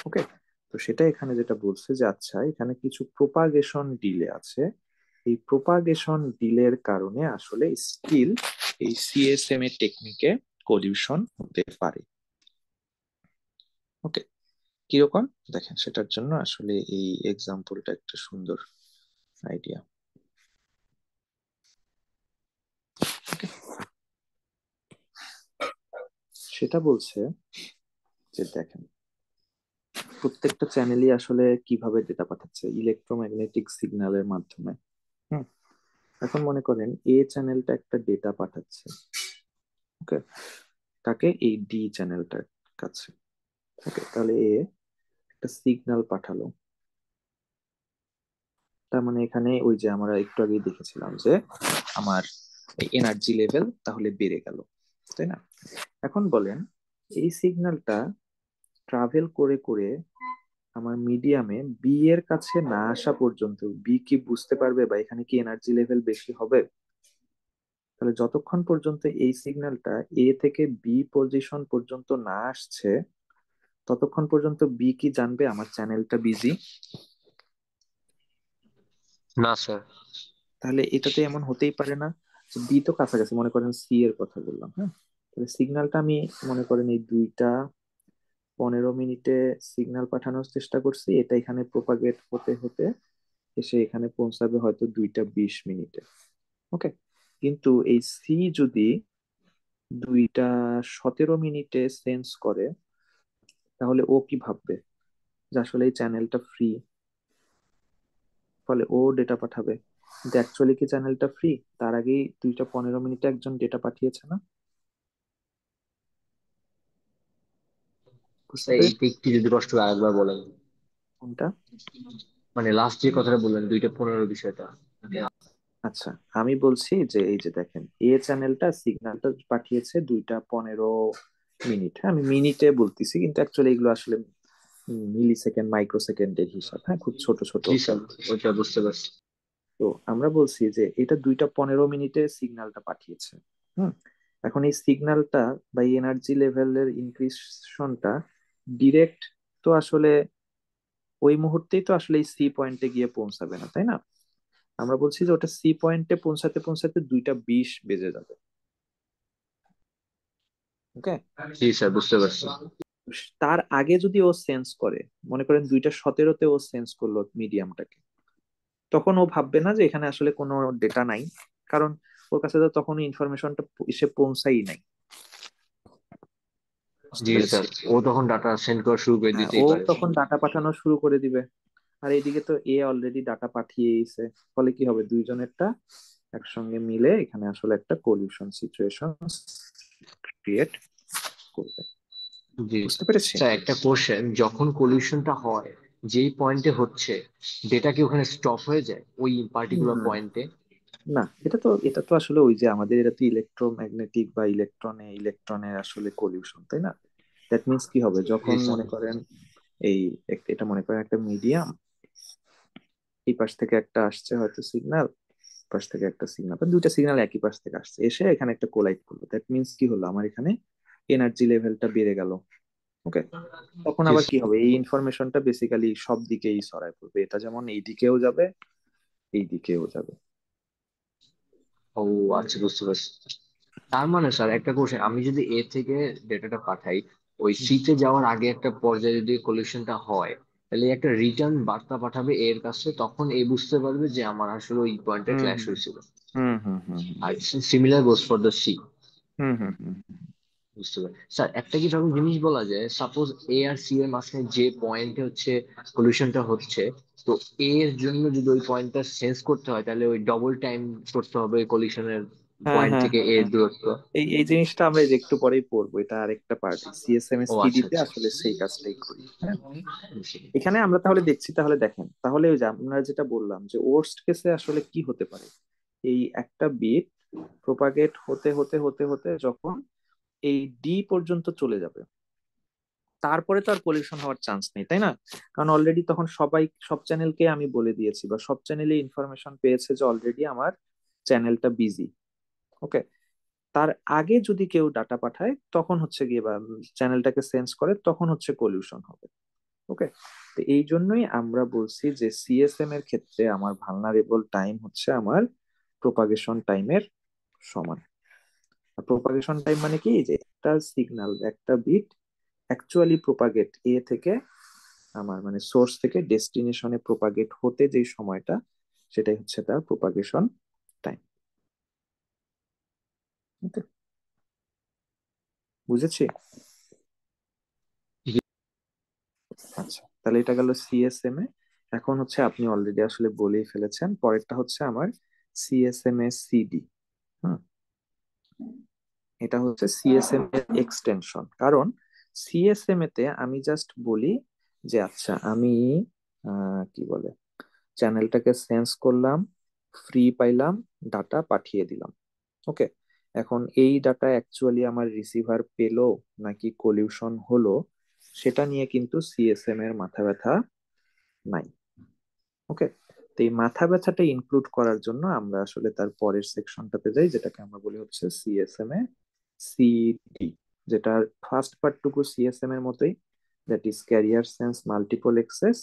ওকে, তো সেটা এখানে যেটা বলছে যে আচ্ছা এখানে কিছু প্রোপাগেশন ডিলে আছে, এই প্রোপাগেশন ডিলের কারণে আসলে স্টিল এই সিএসএম এর টেকনিকে কলিউশন হতে পারে। ওকে, কিরকম দেখেন, সেটার জন্য আসলে এই এক্সাম্পলটা একটা সুন্দর আইডিয়া। সেটা বলছে যে দেখেন প্রত্যেকটা চ্যানেলই আসলে কিভাবে ডেটা পাঠাচ্ছে, ইলেকট্রোম্যাগনেটিক সিগন্যালের মাধ্যমে। হুম, এখন মনে করেন এ চ্যানেলটা একটা ডেটা পাঠাচ্ছে, ওকে, তাকে এই ডি চ্যানেলটার কাছে। ওকে, তাহলে এ একটা সিগন্যাল পাঠালো, তার মানে এখানে ওই যে আমরা একটু আগে দেখেছিলাম যে আমার এনার্জি লেভেল তাহলে বেড়ে গেল, তাই না? এখন বলেন এই সিগন্যালটা ট্রাভেল করে করে আমার মিডিয়ামে বি এর কাছে না আসা পর্যন্ত বি কি বুঝতে পারবে বা এখানে কি এনার্জি লেভেল বেশি হবে? তাহলে যতক্ষণ পর্যন্ত এই সিগন্যালটা এ থেকে বি পজিশন পর্যন্ত না আসছে ততক্ষণ পর্যন্ত বি কি জানবে আমার চ্যানেলটা বিজি? না স্যার। তাহলে এটাতে এমন হতেই পারে না বি তো কাছাকাছি, মনে করেন সি এর কথা বললাম, হ্যাঁ, তাহলে সিগন্যালটা আমি মনে করেন এই 2টা 15 মিনিটে সিগন্যাল পাঠানোর চেষ্টা করছি, এটা এখানে প্রোপাগেট হতে হতে এসে এখানে পৌঁছাবে হয়তো 2টা 20 মিনিটে। ওকে, কিন্তু এই সি যদি 2টা 17 মিনিটে সেন্স করে তাহলে ও কি ভাববে যে আসলে এই চ্যানেলটা ফ্রি, ফলে ও ডেটা পাঠাবে। কিন্তু অ্যাকচুয়ালি কি চ্যানেলটা ফ্রি? তার আগেই 2টা 15 মিনিটে একজন ডেটা পাঠিয়েছে না? বুঝতে স্যার পেরেছি এইটা একটু যদি কষ্ট করে আরেকবার বলেন, কোনটা? মানে লাস্ট যে কথাটা বললেন 2টা 15 বিষয়টা। আচ্ছা, আমি বলছি যে এই যে দেখেন এ চ্যানেলটা সিগন্যালটা পাঠিয়েছে 2টা 15 মিনিট, হ্যাঁ আমি মিনিটে বলতেছি কিন্তু অ্যাকচুয়ালি এগুলো আসলে মিলি সেকেন্ড মাইক্রো সেকেন্ডের হিসাব, হ্যাঁ খুব ছোট ছোট। জি স্যার, ওইটা বুঝতে পারছি। তো আমরা বলছি যে এটা 2টা 15 মিনিটে সিগন্যালটা পাঠিয়েছে। হুম, এখন এই সিগন্যালটা বা এনার্জি লেভেলের ইনক্রিশনটা ডিরেক্ট তো আসলে ওই মুহূর্তেই তো আসলে এই সি পয়েন্টে গিয়ে পৌঁছাবে না, তাই না? আমরা বলছি যে ওটা সি পয়েন্টে পৌঁছাতে পৌঁছাতে 2টা 20 বেজে যাবে। ওকে, জি স্যার, বুঝতে পারছি। তার আগে যদি ও সেন্স করে, মনে করেন 2টা 17তে ও সেন্স করলো মিডিয়ামটাকে, তখন ও ভাববে না যে এখানে আসলে কোনো ডেটা নাই, কারণ ওর কাছে তো তখন ইনফরমেশনটা এসে পৌঁছাই নাই। বুঝতে জি পেরেছি? স্যার, ও তখন ডাটা সেন্ড করা শুরু করে হ্যাঁ, ও দিতেই পারে। তখন ডাটা পাঠানো শুরু করে দিবে, আর এইদিকে তো এ অলরেডি ডাটা পাঠিয়েইছে, ফলে কি হবে দুইজনেরটা একসঙ্গে মিলে এখানে আসলে একটা কলিউশন সিচুয়েশন ক্রিয়েট করবে। জি বুঝতে স্যার। পেরেছি? স্যার একটা কোশ্চেন, যখন কলিউশনটা হয় যেই পয়েন্টে হচ্ছে, ডেটা কি ওখানে স্টপ হয়ে যায় ওই পার্টিকুলার হুম, পয়েন্টে? না, এটা তো আসলে ওই যে আমাদের এটা তো ইলেকট্রোম্যাগনেটিক বা ইলেকট্রনের আসলে কলিউশন, তাই না? দ্যাট মিন্স কি হবে জি যখন স্যার। মনে করেন এই এটা মনে করেন একটা মিডিয়াম, এই পাশ থেকে একটা আসছে হয়তো সিগন্যাল, পাশ থেকে একটা সিগন্যাল, 2টা সিগন্যাল একই পাশ থেকে আসছে এসে এখানে একটা কোলাইড করলো, দ্যাট মিন্স কি হলো আমার এখানে এনার্জি লেভেলটা বেড়ে গেল। ওকে, তখন জি আবার কি স্যার। হবে এই ইনফরমেশনটা বেসিক্যালি সব দিকেই ছড়ায় পড়বে, এটা যেমন এই দিকেও যাবে এই দিকেও যাবে। ও আচ্ছা, বুঝতে পারছি। তার মানে স্যার একটা কোশ্চেন, আমি যদি এ থেকে ডেটাটা পাঠাই, ওই হুম, সি তে যাওয়ার আগে একটা পর্যায়ে যদি কলিউশনটা হয়, তাহলে একটা রিটার্ন বার্তা পাঠাবে এর কাছে, তখন এ বুঝতে পারবে যে আমার আসলে ওই পয়েন্টে হুম, ক্ল্যাশ হয়েছিল। হুম, হুম, হুম, হুম, আর similar goes for the C. Hmm, hmm, hmm, বুঝতে পারি স্যার। একটা কি রকম জিনিস বলা যায়, সাপোজ এ আর সি এর মাঝখানে যে পয়েন্টে হচ্ছে পলিউশনটা হচ্ছে, তো এ এর জন্য যদি ওই পয়েন্টটা সেন্স করতে হয় তাহলে ওই ডবল টাইম করতে হবে কলিউশনের হ্যাঁ, পয়েন্ট হ্যাঁ, থেকে হ্যাঁ, এর হ্যাঁ। দূরত্ব। এই জিনিসটা আমরা এই যে একটু পরেই পড়বো, এটা আরেকটা পার্ট, সিএসএম ও আচ্ছা এসপিডি তে আচ্ছা। আসলে সেই কাজটাই করি। হ্যাঁ, বুঝছি। এখানে আমরা তাহলে দেখছি, তাহলে দেখেন তাহলে ওই যে আমরা যেটা বললাম যে ওর্স্ট কেসে আসলে কি হতে পারে, এই একটা বিট প্রোপাগেট হতে হতে হতে হতে যখন এই ডি পর্যন্ত চলে যাবে, তারপরে তো আর পলিউশন হওয়ার চান্স নেই, তাই না? কারণ অলরেডি তখন সবাই, সব চ্যানেলকে আমি বলে দিয়েছি, বা সব চ্যানেলে ইনফরমেশন পেয়েছে যে অলরেডি আমার চ্যানেলটা বিজি। ওকে, তার আগে যদি কেউ ডাটা পাঠায় তখন হচ্ছে গিয়ে, বা চ্যানেলটাকে সেন্স করে, তখন হচ্ছে পলিউশন হবে। ওকে, তো এই জন্যই আমরা বলছি যে সিএসএম এর ক্ষেত্রে আমার ভালনারেবল টাইম হচ্ছে আমার প্রোপাগেশন টাইমের সমান। প্রোপাগেশন টাইম মানে কি, যে একটা সিগন্যাল, একটা বিট অ্যাকচুয়ালি প্রোপাগেট এ থেকে, আমার মানে সোর্স থেকে ডেস্টিনেশনে প্রোপাগেট হতে যে সময়টা, সেটাই হচ্ছে তার প্রোপাগেশন টাইম। ওকে, বুঝেছি? আচ্ছা, তাহলে এটা গেল সিএসএম এ। এখন হচ্ছে আপনি অলরেডি আসলে বলেই ফেলেছেন, পরেরটা হচ্ছে আমার সিএসএম এ সিডি। হুম, এটা হচ্ছে সিএসএম এর এক্সটেনশন। কারণ সিএসএম তে আমি জাস্ট বলি যে আচ্ছা আমি কি বলে, চ্যানেলটাকে সেন্স করলাম, ফ্রি পাইলাম, ডাটা পাঠিয়ে দিলাম। ওকে, এখন এই ডাটা অ্যাকচুয়ালি আমার রিসিভার পেলো নাকি কলিউশন হলো, সেটা নিয়ে কিন্তু সিএসএম এর মাথা ব্যথা নাই। ওকে, তো এই মাথা ব্যথাটা ইনক্লুড করার জন্য আমরা আসলে তার পরের সেকশনটাতে যাই, যেটাকে আমরা বলি হচ্ছে সিএসএম এ সিডি, যেটার ফার্স্ট পার্টটুকু সিএসএম এর মতোই, that is carrier sense multiple access,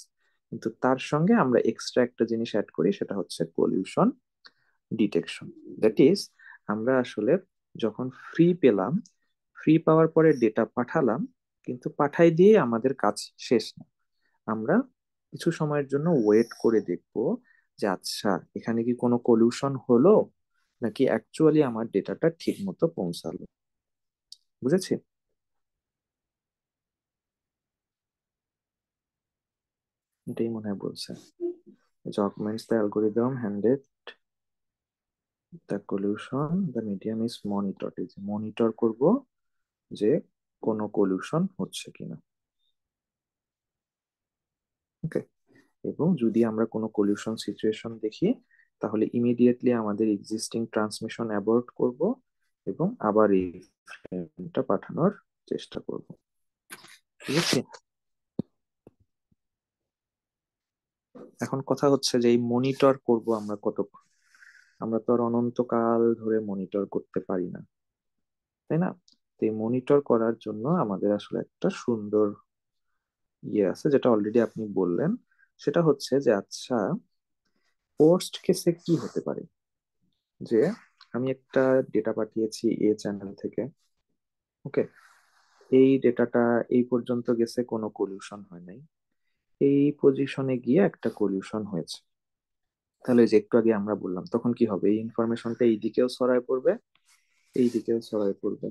কিন্তু তার সঙ্গে আমরা এক্সট্রা একটা জিনিস অ্যাড করি, সেটা হচ্ছে পলিউশন ডিটেকশন। দ্যাট ইজ, আমরা আসলে যখন ফ্রি পেলাম, ফ্রি পাওয়ার পরে ডেটা পাঠালাম, কিন্তু পাঠাই দিয়ে আমাদের কাজ শেষ না। আমরা কিছু সময়ের জন্য ওয়েট করে দেখব যে আচ্ছা এখানে কি কোনো কলিউশন হলো, নাকি অ্যাকচুয়ালি আমার ডেটাটা ঠিক মতো পৌঁছালো। বুঝেছি? এটাই মনে হয় বলছে, যে augments the algorithm handed the collusion, the medium is monitored, এই যে মনিটর করব যে কোনো কলিউশন হচ্ছে কিনা। ওকে, এবং যদি আমরা কোনো কলিউশন সিচুয়েশন দেখি, তাহলে ইমিডিয়েটলি আমাদের এক্সিস্টিং ট্রান্সমিশন অ্যাবর্ট করব এবং আবার এই ফ্রেমটা পাঠানোর চেষ্টা করব। ঠিক আছে? এখন কথা হচ্ছে যে এই মনিটর করব আমরা কতক্ষণ? আমরা তো আর অনন্তকাল ধরে মনিটর করতে পারি না, তাই না? তো এই মনিটর করার জন্য আমাদের আসলে একটা সুন্দর ইয়ে আছে, যেটা অলরেডি আপনি বললেন। সেটা হচ্ছে যে আচ্ছা, পোস্ট কেসে কি হতে পারে, যে আমি একটা ডেটা পাঠিয়েছি এ চ্যানেল থেকে। ওকে, এই ডেটাটা এই পর্যন্ত গেছে, কোনো কলিউশন হয় নাই, এই পজিশনে গিয়ে একটা কলিউশন হয়েছে। তাহলে যে একটু আগে আমরা বললাম, তখন কি হবে, এই ইনফরমেশনটা এই দিকেও ছড়ায় পড়বে, এই দিকেও ছড়ায় পড়বে।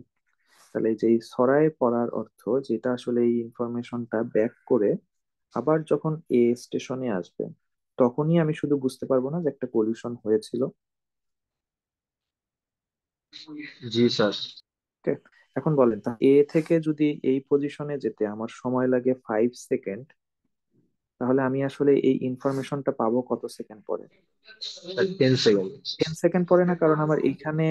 তাহলে এই যে এই ছড়ায় পড়ার অর্থ, যেটা আসলে এই ইনফরমেশনটা ব্যাক করে আবার যখন এ স্টেশনে আসবে, তখনই আমি শুধু বুঝতে পারবো না যে একটা পলিউশন হয়েছিল। জি স্যার। ওকে, এখন বলেন, তা এ থেকে যদি এই পজিশনে যেতে আমার সময় লাগে 5 সেকেন্ড, তাহলে আমি আসলে এই ইনফরমেশনটা পাবো কত সেকেন্ড পরে? 10 সেকেন্ড। 10 সেকেন্ড পরে না, কারণ আমার এইখানে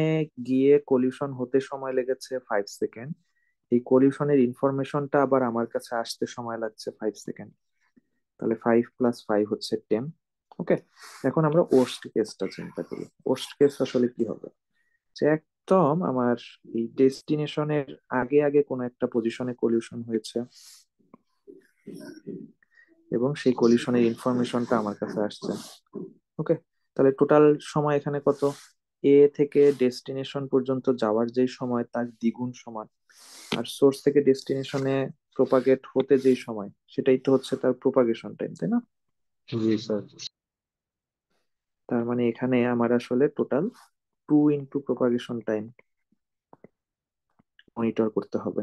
গিয়ে কলিউশন হতে সময় লেগেছে 5 সেকেন্ড, এই কলিউশনের ইনফরমেশনটা আবার আমার কাছে আসতে সময় লাগছে 5 সেকেন্ড। তাহলে 5 + 5 হচ্ছে 10। ওকে, এখন আমরা ওর্স্ট কেসটা চিন্তা করি। ওর্স্ট কেস আসলে কি হবে, যে একদম আমার এই ডেস্টিনেশনের আগে আগে কোনো একটা পজিশনে কলিউশন হয়েছে, এবং সেই কলিউশনের ইনফরমেশনটা আমার কাছে আসছে। ওকে, তাহলে টোটাল সময় এখানে কত? এ থেকে ডেস্টিনেশন পর্যন্ত যাওয়ার যে সময়, তার দ্বিগুণ সময়। আর সোর্স থেকে ডেস্টিনেশনে প্রপাগেট হতে যেই সময়, সেটাই তো হচ্ছে তার প্রপাগেশন টাইম, তাই না? জি স্যার। তার মানে এখানে আমার আসলে টোটাল 2 × প্রপাগেশন টাইম মনিটর করতে হবে।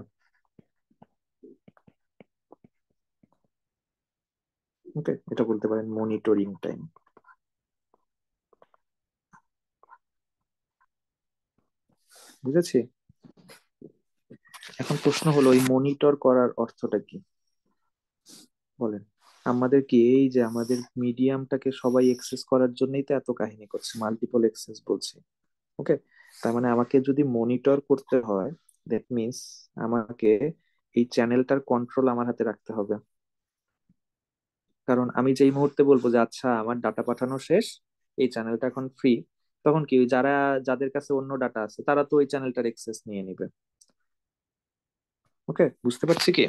ওকে, এটা বলতে পারেন মনিটরিং টাইম। বুঝেছি? এখন প্রশ্ন হলো, এই মনিটর করার অর্থটা কি বলেন? আমাদের কি এই যে আমাদের মিডিয়ামটাকে সবাই এক্সেস করার জন্যই তো এত কাহিনী করছে, মাল্টিপল এক্সেস বলছি। ওকে, তার মানে আমাকে যদি মনিটর করতে হয়, দ্যাট মিন্স আমাকে এই চ্যানেলটার কন্ট্রোল আমার হাতে রাখতে হবে। কারণ আমি যেই মুহূর্তে বলবো যে আচ্ছা আমার ডাটা পাঠানো শেষ, এই চ্যানেলটা এখন ফ্রি, তখন কি যারা যাদের কাছে অন্য ডাটা আছে তারা তো ওই চ্যানেলটার এক্সেস নিয়ে নিবে। ওকে, বুঝতে পারছি কি?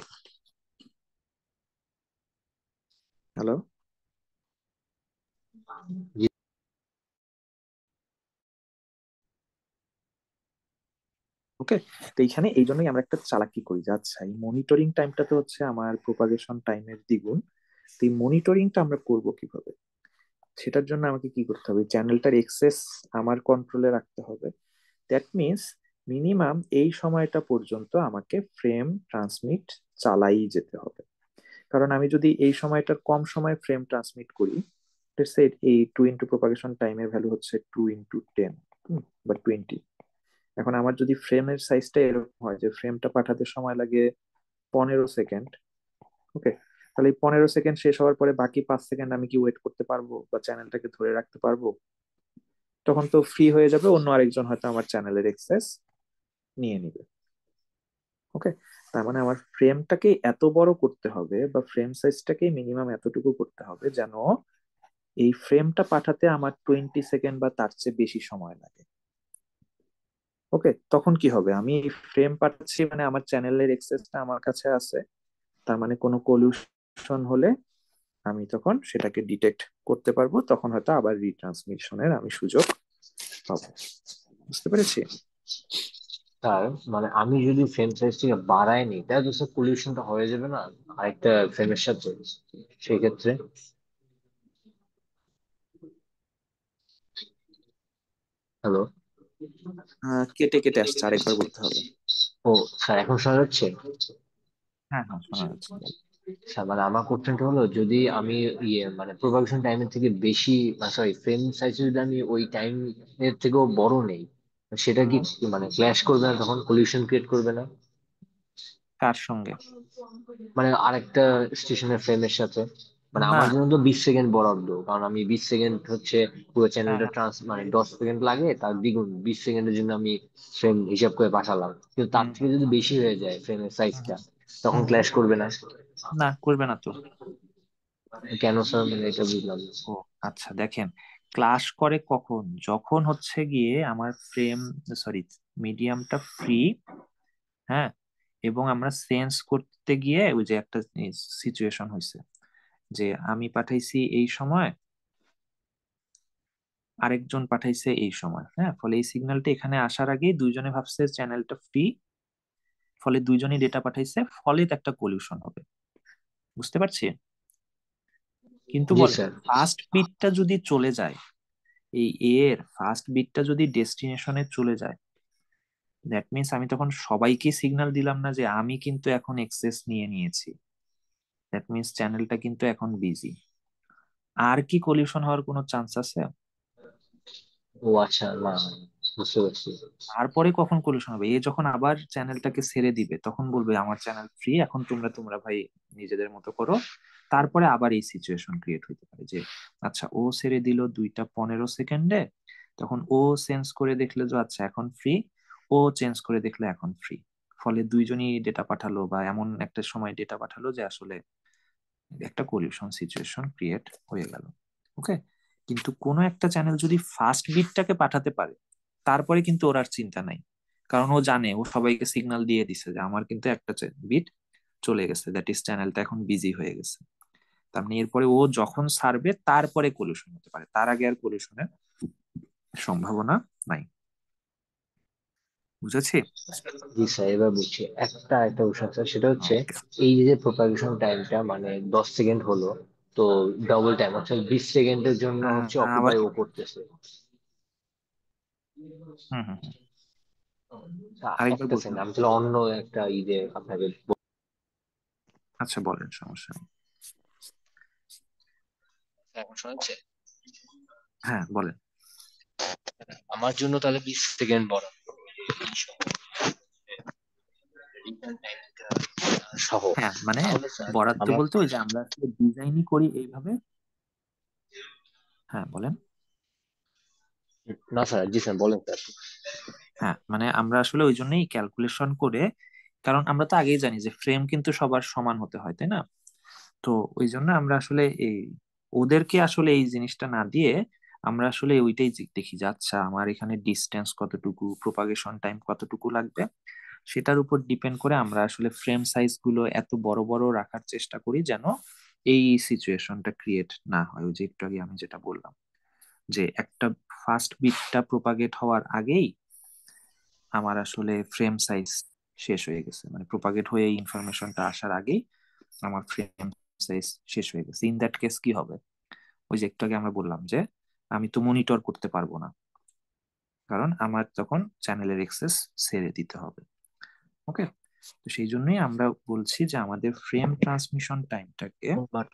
হ্যালো? জি ওকে, তো এইখানে এই জন্যই আমরা একটা চালাকি করি যে আচ্ছা এই মনিটরিং টাইমটা তো হচ্ছে আমার প্রোপাগেশন টাইমের দ্বিগুণ, তো এই মনিটরিংটা আমরা করব কিভাবে? সেটার জন্য আমাকে কি করতে হবে, চ্যানেলটার এক্সেস আমার কন্ট্রোলে রাখতে হবে। দ্যাট মিনস মিনিমাম এই সময়টা পর্যন্ত আমাকে ফ্রেম ট্রান্সমিট চালাই যেতে হবে। কারণ আমি যদি এই সময়টার কম সময় ফ্রেম ট্রান্সমিট করি, এই 2 ইন্টু প্রোপাগেশন টাইমের ভ্যালু হচ্ছে 2 ইন্টু 10 বা 20। এখন আমার যদি ফ্রেমের সাইজটা এরকম হয় যে ফ্রেমটা পাঠাতে সময় লাগে 15 সেকেন্ড, ওকে, তাহলে এই 15 সেকেন্ড শেষ হওয়ার পরে বাকি 5 সেকেন্ড আমি কি ওয়েট করতে পারবো বা চ্যানেলটাকে ধরে রাখতে পারবো? তখন তো ফ্রি হয়ে যাবে, অন্য আরেকজন হয়তো আমার চ্যানেলের এক্সেস নিয়ে নিবে। ওকে, তার মানে আমার ফ্রেমটাকে এত বড় করতে হবে বা ফ্রেম সাইজটাকে মিনিমাম এতটুকু করতে হবে যেন এই ফ্রেমটা পাঠাতে আমার 20 সেকেন্ড বা তার চেয়ে বেশি সময় লাগে। ওকে, তখন কি হবে, আমি ফ্রেম পাঠাচ্ছি মানে আমার চ্যানেলের এক্সেসটা আমার কাছে আছে, তার মানে কোনো কলিউশন হলে আমি তখন সেটাকে ডিটেক্ট করতে পারবো, তখন হয়তো আবার রিট্রান্সমিশনের আমি সুযোগ পাবো। বুঝতে পেরেছি? স্যার, মানে আমি যদি ফ্রেম সাইজটাকে বাড়াই নি তাহলে তো স্যার পলিউশনটা হয়ে যাবে না আরেকটা ফ্রেমের সাথে, সেই ক্ষেত্রে? হ্যালো? কেটে কেটে আসছে, আরেকবার বলতে হবে। ও স্যার, এখন শোনা যাচ্ছে? হ্যাঁ হ্যাঁ, শোনা যাচ্ছে, বল। স্যার, মানে আমার কোশ্চেনটা হলো, যদি আমি মানে প্রোপাগেশন টাইমের থেকে বেশি, সরি, ফ্রেম সাইজ যদি আমি ওই টাইম এর থেকেও বড় নেই, সেটা কি হুম। মানে ক্ল্যাশ করবে না, তখন পলিউশন ক্রিয়েট করবে না? কার সঙ্গে? মানে আরেকটা স্টেশনের ফ্রেমের সাথে। মানে না। আমার জন্য তো 20 সেকেন্ড বরাদ্দ, কারণ আমি 20 সেকেন্ড হচ্ছে পুরো হ্যাঁ চ্যানেলটা হ্যাঁ। মানে 10 সেকেন্ড লাগে, তার দ্বিগুণ 20 সেকেন্ডের জন্য আমি ফ্রেম হিসাব করে পাঠালাম। কিন্তু তার হুম থেকে যদি বেশি হয়ে যায় ফ্রেমের হুম সাইজটা, তখন হুম। ক্ল্যাশ করবে না? না, করবে না তো। কেন স্যার, মানে এটা বুঝলাম না। ও আচ্ছা, দেখেন, ক্লাশ করে কখন, যখন হচ্ছে গিয়ে আমার ফ্রেম, সরি, মিডিয়ামটা ফ্রি, হ্যাঁ, এবং আমরা সেন্স করতে গিয়ে ওই যে একটা সিচুয়েশন হয়েছে যে আমি পাঠাইছি এই সময়, আরেকজন পাঠাইছে এই সময়, হ্যাঁ, ফলে এই সিগন্যালটা এখানে আসার আগেই দুইজনে ভাবছে চ্যানেলটা ফ্রি, ফলে দুইজনই ডেটা পাঠাইছে, ফলে একটা কলিউশন হবে। বুঝতে পারছি? কিন্তু জি বলেন স্যার। ফার্স্ট বিটটা যদি চলে যায়, এই এর ফার্স্ট বিটটা যদি ডেস্টিনেশনে চলে যায়, দ্যাট মিন্স আমি তখন সবাইকে সিগন্যাল দিলাম না যে আমি কিন্তু এখন এক্সেস নিয়ে নিয়েছি, দ্যাট মিন্স চ্যানেলটা কিন্তু এখন বিজি। আর কি কলিউশন হওয়ার কোনো চান্স আছে? ও আচ্ছা, না, বুঝতে পারছি। তারপরে কখন কলিউশন হবে, এ যখন আবার চ্যানেলটাকে ছেড়ে দিবে তখন বলবে আমার চ্যানেল ফ্রি, এখন তোমরা তোমরা ভাই নিজেদের মতো করো। তারপরে আবার এই সিচুয়েশন ক্রিয়েট হইতে পারে যে আচ্ছা ও ছেড়ে দিল 2টা 15 সেকেন্ডে, তখন ও চেঞ্জ করে দেখলো যে আচ্ছা এখন ফ্রি, ও চেঞ্জ করে দেখলো এখন ফ্রি, ফলে দুইজনই ডেটা পাঠালো বা এমন একটা সময় ডেটা পাঠালো যে আসলে একটা কলিউশন সিচুয়েশন ক্রিয়েট হয়ে গেল। ওকে, কিন্তু কোনো একটা চ্যানেল যদি ফার্স্ট বিটটাকে পাঠাতে পারে, তারপরে কিন্তু ওর আর চিন্তা নাই, কারণ ও জানে ও সবাইকে সিগন্যাল দিয়ে দিছে যে আমার কিন্তু একটা বিট চলে গেছে, দ্যাট ইজ চ্যানেলটা এখন বিজি হয়ে গেছে। তার মানে এরপরে ও যখন ছাড়বে তারপরে কলিউশন হতে পারে, তার আগে আর কলিউশনের সম্ভাবনা নাই। বুঝেছি? জি স্যার, এবার বুঝছি। একটা কোশ্চেন স্যার, সেটা হচ্ছে ওকে। এই যে প্রোপাগেশন টাইমটা মানে 10 সেকেন্ড হলো, তো ডবল টাইম হচ্ছে 20 সেকেন্ডের জন্য হচ্ছে আবার অকুপাই ও কি? করতেছে। হুম হুম হুম। আরেকবার একটা বলতে সেকেন্ড, হবে। আমি তাহলে অন্য একটা আপনাকে আচ্ছা বলেন, সমস্যা নেই। এখন শোনাচ্ছে। হ্যাঁ বলেন। আমার জন্য তাহলে 20 সেকেন্ড বরাদ্দ সহ। হ্যাঁ মানে তাহলে স্যার বরাদ্দ আমার, বলতে ওই যে আমরা আসলে ডিজাইনই করি এইভাবে। হ্যাঁ বলেন। না স্যার, জি স্যার, বলেন স্যার। হ্যাঁ, মানে আমরা আসলে ওই জন্যই ক্যালকুলেশন করে, কারণ আমরা তো আগেই জানি যে ফ্রেম কিন্তু সবার সমান হতে হয়, তাই না? তো ওই জন্য আমরা আসলে এই ওদেরকে আসলে এই জিনিসটা না দিয়ে আমরা আসলে ওইটাই দেখি যে আচ্ছা আমার এখানে ডিস্টেন্স কতটুকু, প্রোপাগেশন টাইম কতটুকু লাগবে, সেটার উপর ডিপেন্ড করে আমরা আসলে ফ্রেম সাইজ গুলো এত বড় বড় রাখার চেষ্টা করি যেন এই সিচুয়েশনটা ক্রিয়েট না হয়। ওই যে একটু আগে আমি যেটা বললাম যে একটা ফার্স্ট বিটটা প্রোপাগেট হওয়ার আগেই আমার আসলে ফ্রেম সাইজ শেষ হয়ে গেছে, মানে প্রোপাগেট হয়ে এই ইনফরমেশনটা আসার আগেই আমার ফ্রেম সাইজ শেষ হয়ে গেছে। ইন দ্যাট কেস কি হবে? ওই যে একটু আগে আমরা বললাম যে আমি তো মনিটর করতে পারবো না, কারণ আমার তখন চ্যানেলের এক্সেস ছেড়ে দিতে হবে। ওকে, তো সেই জন্যই আমরা বলছি যে আমাদের ফ্রেম ট্রান্সমিশন টাইমটাকে বাট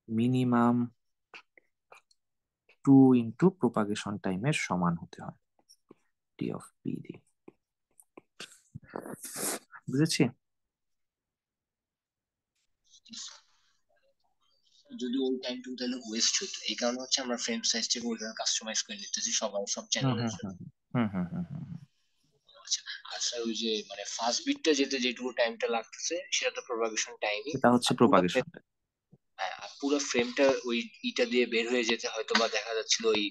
মিনিমাম 2 প্রোপাগেশন টাইমের সমান হতে হয়, টি অফ পি ডি। বুঝেছি? যদি ওই টাইমটুকু তাহলে ওয়েস্ট হতো, এই কারণে হচ্ছে আমরা ফ্রেম সাইজটাকে ওইভাবে কাস্টমাইজ করে নিতেছি সবার সব হুম চ্যানেলের হুম জন্য। হুম হুম হুম হুম হুম। আচ্ছা, আচ্ছা, ওই যে মানে ফার্স্ট বিটটা যেতে যেটুকু টাইমটা লাগতেছে সেটা তো প্রপাগেশন টাইমই। এটা হচ্ছে আর পুরো প্রোপাগেশন। হ্যাঁ, আর পুরো ফ্রেমটা ওই ইটা দিয়ে বের হয়ে যেতে হয়তো বা দেখা যাচ্ছিল ওই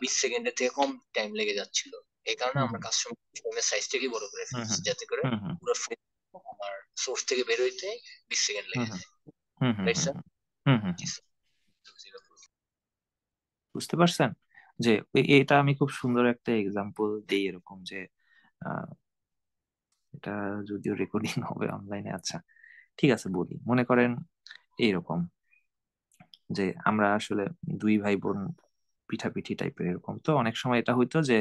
20 সেকেন্ডের থেকে কম টাইম লেগে যাচ্ছিল। এই কারণে হুম আমরা হুম কাস্টমার ফ্রেমের সাইজটাকে বড় করে হুম ফেলছি হুম যাতে করে হুম হুম পুরো ফ্রেম আমার সোর্স থেকে বের হইতে 20 সেকেন্ড হুম লেগে হুম যায়। হুম হুম রাইট হুম স্যার? হুম হুম জি হুম। স্যার। বুঝতে পারছেন যে এটা আমি খুব সুন্দর একটা এক্সাম্পল দিই এরকম যে আহ, এটা যদিও রেকর্ডিং হবে অনলাইনে, আচ্ছা ঠিক আছে বলি। মনে করেন এইরকম যে আমরা আসলে দুই ভাই বোন পিঠাপিঠি টাইপের এরকম, তো অনেক সময় এটা হইতো যে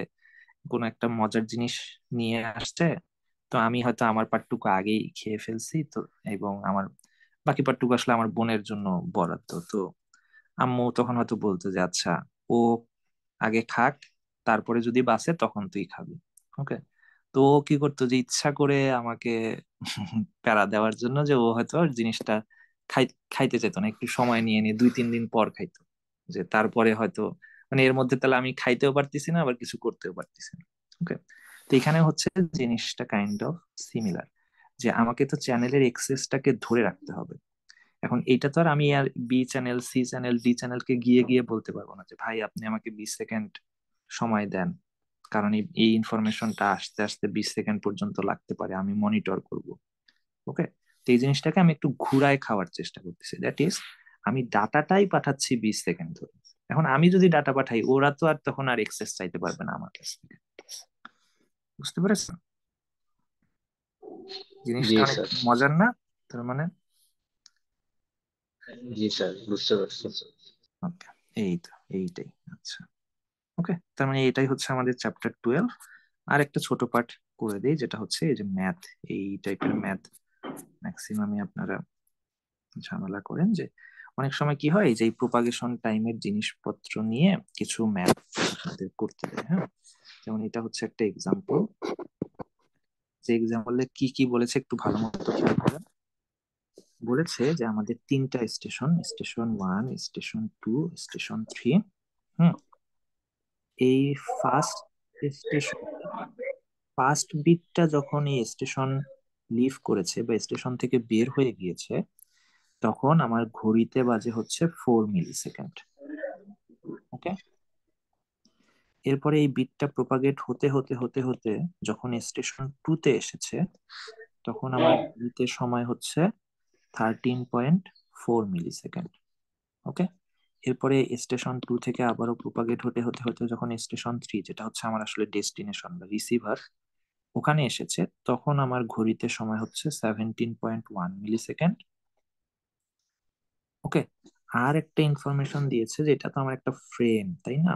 কোনো একটা মজার জিনিস নিয়ে আসছে, তো আমি হয়তো আমার পার্টটুকু আগেই খেয়ে ফেলছি, তো এবং আমার বাকি পার্টটুকু আসলে আমার বোনের জন্য বরাদ্দ। তো আম্মু তখন হয়তো বলতো যে আচ্ছা ও আগে খাক, তারপরে যদি বাঁচে তখন তুই খাবি। ওকে, তো ও কি করতো যে ইচ্ছা করে আমাকে প্যারা দেওয়ার জন্য যে ও হয়তো আর জিনিসটা খাই খাইতে চাইতো না, একটু সময় নিয়ে নিয়ে 2-3 দিন পর খাইতো, যে তারপরে হয়তো মানে এর মধ্যে তাহলে আমি খাইতেও পারতেছি না আবার কিছু করতেও পারতেছি না। ওকে, তো এখানে হচ্ছে জিনিসটা কাইন্ড অফ সিমিলার, যে আমাকে তো চ্যানেলের এক্সেসটাকে ধরে রাখতে হবে। এখন এইটা তো আর আমি আর B channel, C channel, D চ্যানেলকে গিয়ে গিয়ে বলতে পারবো না যে ভাই আপনি আমাকে 20 সেকেন্ড সময় দেন, কারণ এই ইনফরমেশনটা আসতে আসতে 20 সেকেন্ড পর্যন্ত লাগতে পারে, আমি মনিটর করব। ওকে, তো এই জিনিসটাকে আমি একটু ঘুরায় খাওয়ার চেষ্টা করতেছি, দ্যাট ইজ আমি ডাটাটাই পাঠাচ্ছি 20 সেকেন্ড ধরে। এখন আমি যদি ডাটা পাঠাই ওরা তো আর তখন আর এক্সেস চাইতে পারবে না আমার কাছ থেকে। বুঝতে পেরেছেন জি জিনিসটা? অনেক স্যার। মজার না? তার মানে জি স্যার, বুঝতে পারছি। ওকে, এই তো এইটাই। আচ্ছা, ওকে, তার মানে এটাই হচ্ছে আমাদের চ্যাপ্টার 12। আর একটা ছোট পার্ট করে দিই, যেটা হচ্ছে এই যে ম্যাথ, এই টাইপের ম্যাথ ম্যাক্সিমামই আপনারা ঝামেলা করেন, যে অনেক সময় কি হয় যে এই প্রোপাগেশন টাইমের জিনিসপত্র নিয়ে কিছু ম্যাথ আপনাদের করতে দেয়। হ্যাঁ, যেমন এটা হচ্ছে একটা এক্সাম্পল, যে এক্সাম্পলে কি কি বলেছে একটু ভালো মতো খেয়াল করেন। বলেছে যে আমাদের 3টা স্টেশন, স্টেশন 1, স্টেশন 2, স্টেশন 3। হুম, এই ফার্স্ট স্টেশন, ফার্স্ট বিটটা যখন এই স্টেশন লিভ করেছে বা স্টেশন থেকে বের হয়ে গিয়েছে, তখন আমার ঘড়িতে বাজে হচ্ছে 4 মিলি সেকেন্ড। ওকে, এরপরে এই বিটটা প্রপাগেট হতে হতে হতে হতে যখন স্টেশন 2 তে এসেছে, তখন আমার ঘড়িতে সময় হচ্ছে 13.4 মিলি সেকেন্ড। ওকে, এরপরে স্টেশন 2 থেকে আবারও প্রপাগেট হতে হতে হতে যখন স্টেশন 3, যেটা হচ্ছে আমার আসলে ডেস্টিনেশন বা রিসিভার, ওখানে এসেছে, তখন আমার ঘড়িতে সময় হচ্ছে 17.1 মিলি সেকেন্ড। ওকে, আর একটা ইনফরমেশন দিয়েছে যে এটা তো আমার একটা ফ্রেম, তাই না?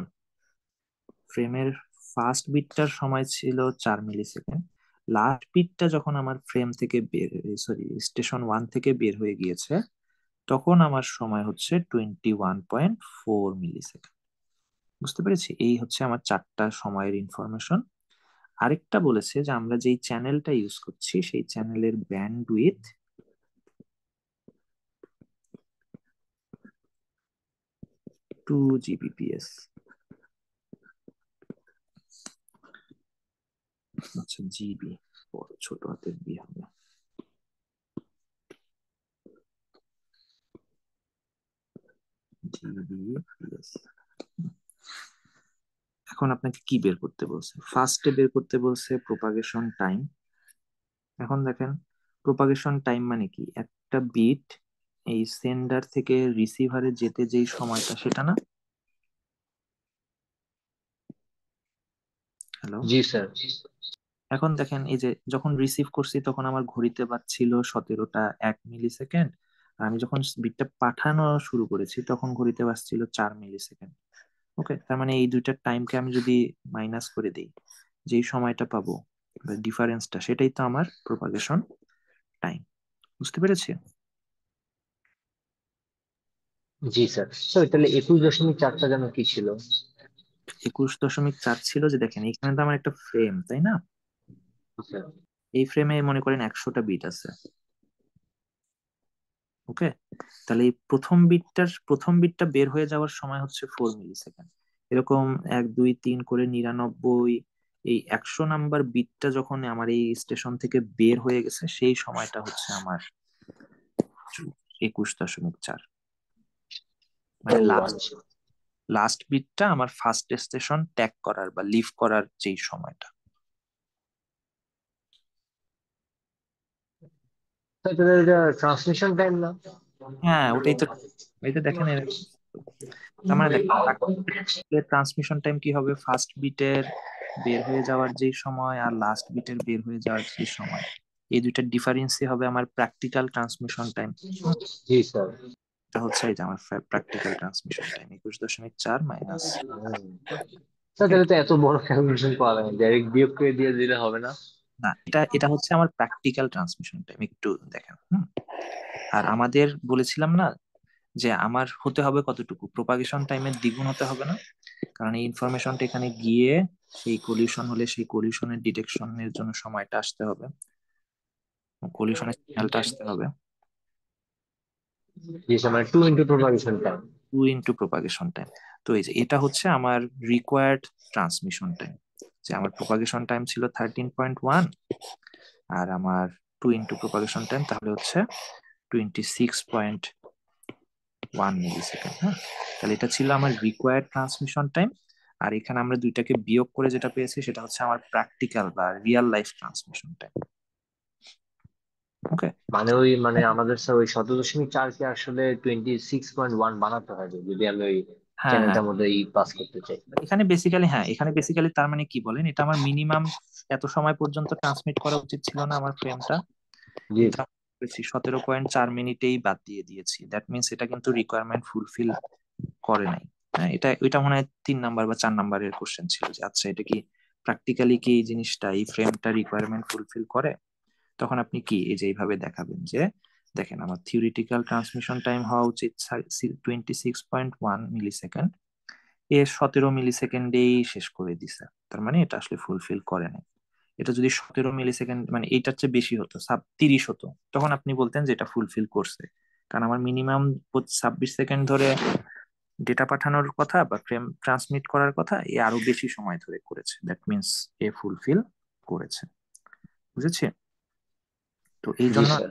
ফ্রেমের ফার্স্ট বিটটার সময় ছিল 4 মিলি সেকেন্ড। লাস্ট বিটটা যখন আমার ফ্রেম থেকে বের, সরি স্টেশন 1 থেকে বের হয়ে গিয়েছে, তখন আমার সময় হচ্ছে 21.4 মিলি সেকেন্ড। বুঝতে পেরেছি? এই হচ্ছে আমার 4টা সময়ের ইনফরমেশন। আরেকটা বলেছে যে আমরা যেই চ্যানেলটা ইউজ করছি সেই চ্যানেলের ব্যান্ডউইথ 2 Gbps। আচ্ছা, জিবি বড় ছোট হাতের বি হবে। জিবি প্লাস, এখন আপনাকে কি বের করতে বলছে? ফার্স্টে বের করতে বলছে প্রপাগেশন টাইম। এখন দেখেন, প্রপাগেশন টাইম মানে কি? একটা বিট এই সেন্ডার থেকে রিসিভারে যেতে যেই সময়টা, সেটা না? হ্যালো, জি স্যার। এখন দেখেন এই যে যখন রিসিভ করছি তখন আমার ঘড়িতে বাজছিল 17টা 1 মিলি সেকেন্ড, আর আমি যখন বিটটা পাঠানো শুরু করেছি তখন ঘড়িতে বাজছিল 4 মিলি সেকেন্ড। ওকে, তার মানে এই দুইটার টাইমকে আমি যদি মাইনাস করে দিই, যেই সময়টা পাবো ডিফারেন্সটা, সেটাই তো আমার প্রপাগেশন টাইম। বুঝতে পেরেছি? জি স্যার। স্যার তাহলে 21.4টা যেন কি ছিল? 21.4 ছিল যে, দেখেন এখানে তো আমার একটা ফ্রেম, তাই না? স্যার। এই ফ্রেমে মনে করেন 100টা বিট আছে। ওকে, তাহলে এই প্রথম বিটটা বের হয়ে যাওয়ার সময় হচ্ছে 4 মিলি সেকেন্ড। এরকম 1 2 3 করে 99, এই 100 নাম্বার বিটটা যখন আমার এই স্টেশন থেকে বের হয়ে গেছে, সেই সময়টা হচ্ছে আমার 21.4। ও মানে লাস্ট আচ্ছা। লাস্ট বিটটা আমার ফার্স্ট স্টেশন ট্যাগ করার বা লিভ করার যেই সময়টা। স্যার তাহলে এটা ট্রান্সমিশন টাইম না? হ্যাঁ, ওটাই তো। এই যে দেখেন তার মানে দেখেন ট্রান্সমিশন টাইম কি হবে? ফার্স্ট বিটের বের হয়ে যাওয়ার যে সময় আর লাস্ট বিটের বের হয়ে যাওয়ার যে সময়, এই দুইটার ডিফারেন্সই হবে আমার প্র্যাকটিক্যাল ট্রান্সমিশন টাইম। জি স্যার। এটা হচ্ছে এই যে আমার practical transmission time 21.4 minus. Sir তাহলে তো এত বড় ক্যালকুলেশন পাওয়া যায় ডাইরেক্ট বিয়োগ করে দিয়ে দিলে হবে না? না, এটা এটা হচ্ছে আমার প্র্যাকটিক্যাল ট্রান্সমিশন টাইম, একটু দেখেন। আর আমাদের বলেছিলাম না যে আমার হতে হবে কতটুকু? প্রপাগেশন টাইমের দ্বিগুণ হতে হবে না? কারণ এই ইনফরমেশনটা এখানে গিয়ে সেই কলিউশন হলে সেই কলিউশনের ডিটেকশনের জন্য সময়টা আসতে হবে, কলিউশনের সিগন্যালটা আসতে হবে। জি স্যার, মানে 2 প্রপাগেশন টাইম। 2 propagation time. তো এই যে এটা হচ্ছে আমার রিকোয়ার্ড ট্রান্সমিশন টাইম, যে আমার প্রপাগেশন টাইম ছিল 13.1, আর আমার 2 প্রপাগেশন টাইম তাহলে হচ্ছে 26.1 মিলি সেকেন্ড। হ্যাঁ, তাহলে এটা ছিল আমার রিকোয়ার্ড ট্রান্সমিশন টাইম। আর এখানে আমরা দুইটাকে বিয়োগ করে যেটা পেয়েছি সেটা হচ্ছে আমার প্র্যাকটিক্যাল বা রিয়েল লাইফ ট্রান্সমিশন টাইম। ওকে, মানে ওই মানে আমাদের স্যার ওই 17.4 কে আসলে 26.1 বানাতে হবে যদি আমি ওই হ্যাঁ হ্যাঁ, চ্যানেলটার মধ্যে পাস করতে চাই। এখানে বেসিক্যালি তার মানে কি বলেন, এটা আমার মিনিমাম এত সময় পর্যন্ত ট্রান্সমিট করা উচিত ছিল না আমার ফ্রেমটা, জি। কিন্তু আমি করেছি 17.4 মিনিটেই বাদ দিয়ে দিয়েছি। দ্যাট মিনস এটা কিন্তু রিকোয়ারমেন্ট ফুলফিল করে নাই। হ্যাঁ, এটা ওইটা মনে হয় 3 নাম্বার বা 4 নাম্বারের কোশ্চেন ছিল যে আচ্ছা এটা কি প্র্যাকটিক্যালি কি এই জিনিসটা, এই ফ্রেমটা রিকোয়ারমেন্ট ফুলফিল করে? তখন আপনি কি এই যে এইভাবে দেখাবেন যে দেখেন আমার থিওরিটিক্যাল ট্রান্সমিশন টাইম হওয়া উচিত 26.1 মিলি সেকেন্ড, এ 17 মিলি সেকেন্ডেই শেষ করে দিছে, তার মানে এটা আসলে ফুলফিল করে নাই। এটা যদি 17 মিলি সেকেন্ড মানে এইটার চেয়ে বেশি হতো, 30 হতো, তখন আপনি বলতেন যে এটা ফুলফিল করছে। কারণ আমার মিনিমাম 26 সেকেন্ড ধরে ডেটা পাঠানোর কথা বা ফ্রেম ট্রান্সমিট করার কথা, এ আরো বেশি সময় ধরে করেছে, দ্যাট মিনস এ ফুলফিল করেছে। বুঝেছি? তো এই জি জন্য স্যার।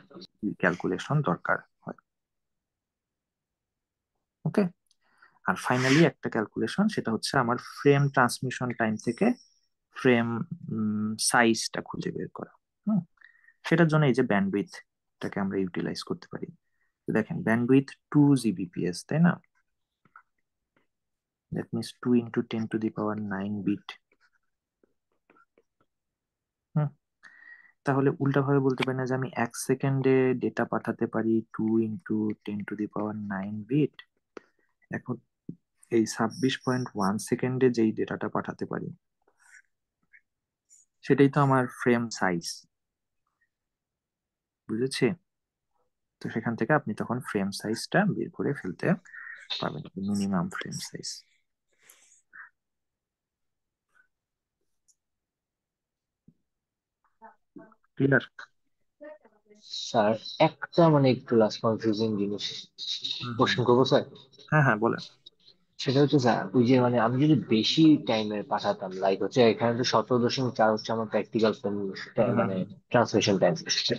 ক্যালকুলেশন দরকার হয়। ওকে, আর ফাইনালি একটা ক্যালকুলেশন, সেটা হচ্ছে আমার ফ্রেম ট্রান্সমিশন টাইম থেকে ফ্রেম সাইজটা খুঁজে বের করা। হুম, সেটার জন্য এই যে ব্যান্ডউইথটাকে আমরা ইউটিলাইজ করতে পারি। তো দেখেন ব্যান্ডউইথ 2 Gbps, তাই না? That means 2 × 10⁹ bit. তাহলে উল্টা ভাবে বলতে পারি না যে আমি 1 সেকেন্ডে ডেটা পাঠাতে পারি 2 × 10⁹ এখন এই 26.1 সেকেন্ডে যেই ডেটাটা পাঠাতে পারি সেটাই তো আমার ফ্রেম সাইজ। বুঝেছি? তো সেখান থেকে আপনি তখন ফ্রেম সাইজটা বের করে ফেলতে পারবেন, minimum frame size. Clear? Sir একটা মানে একটু লাস্ট কনফিউজিং জিনিস হুম হুম, কোশ্চেন করবো স্যার? হ্যাঁ হ্যাঁ বলেন। সেটা হচ্ছে স্যার ওই যে মানে আমি যদি বেশি টাইমে পাঠাতাম, লাইক হচ্ছে এখানে তো 17.4 হচ্ছে আমার প্র্যাকটিক্যাল হুম হুম মানে হুম ট্রান্সলেশন টাইম।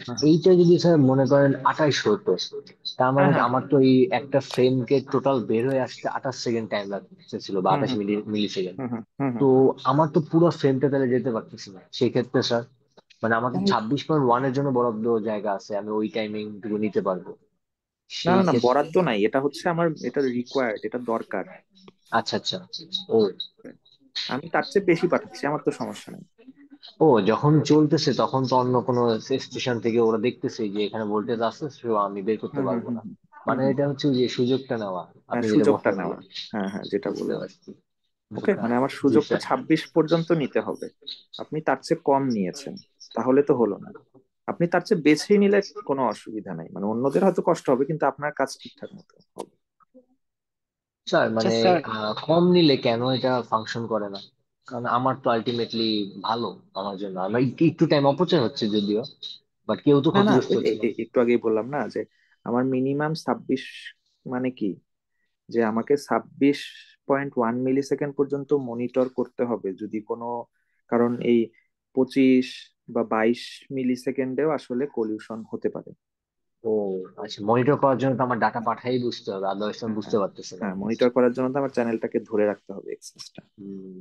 হুম। এইটা যদি স্যার মনে করেন 28 হতো, তার হ্যাঁ মানে হ্যাঁ আমার তো এই একটা ফ্রেমকে টোটাল বের হয়ে আসতে 28 সেকেন্ড টাইম লাগতেছিল বা হুম 28 হুম মিলি সেকেন্ড। হুম হুম হুম তো হুম। আমার তো পুরো ফ্রেমটা তাহলে যেতে পারতেছি না সেই ক্ষেত্রে স্যার। মানে আমার তো তাহলে 26.1 এর জন্য বরাদ্দ জায়গা আছে, আমি ওই টাইমিং টুকু নিতে পারবো না সেই না না, ক্ষেত্রে। বরাদ্দ নাই, এটা হচ্ছে আমার, এটা রিকোয়ার্ড, এটা দরকার। আচ্ছা আচ্ছা। ও আমি তার চেয়ে বেশি পাঠাচ্ছি, আমার তো সমস্যা নেই। ও যখন চলতেছে তখন তো অন্য কোনো স্টেশন থেকে ওরা দেখতেছে যে এখানে ভোল্টেজ আছে, সো আমি বের করতে হুম হুম পারবো হুম না। হুম হুম মানে হুম। এটা হচ্ছে যে সুযোগটা নেওয়া, হ্যাঁ, আপনি যেটা সুযোগটা বললেন যে। নেওয়া। হ্যাঁ হ্যাঁ, যেটা বুঝতে বললাম। পারছি। ওকে, মানে আমার জি সুযোগটা স্যার। 26 পর্যন্ত নিতে হবে। আপনি তার চেয়ে কম নিয়েছেন, তাহলে তো হলো না। আপনি তার চেয়ে বেছে নিলে কোনো অসুবিধা নাই, মানে অন্যদের হয়তো কষ্ট হবে কিন্তু আপনার কাজ ঠিকঠাক মতো হবে। স্যার আচ্ছা মানে স্যার, কম নিলে কেন এটা ফাংশন করে না? কারণ আমার তো আলটিমেটলি ভালো, আমার জন্য আমার একটু একটু টাইম অপচয় হচ্ছে যদিও, বাট কেউ তো না না, ক্ষতিগ্রস্ত ওই হচ্ছে না। একটু আগেই বললাম না যে আমার মিনিমাম 26, মানে কি, যে আমাকে 26.1 মিলি সেকেন্ড পর্যন্ত মনিটর করতে হবে যদি কোনো, কারণ এই 25 বা 22 মিলি সেকেন্ডেও আসলে কলিউশন হতে পারে। ও আচ্ছা, মনিটর করার জন্য তো আমার ডাটা পাঠাই বুঝতে হবে, আদারওয়াইজ আমি হ্যাঁ বুঝতে হ্যাঁ পারতেছি না। হ্যাঁ, মনিটর করার জন্য তো আমার চ্যানেলটাকে ধরে রাখতে হবে, এক্সেসটা।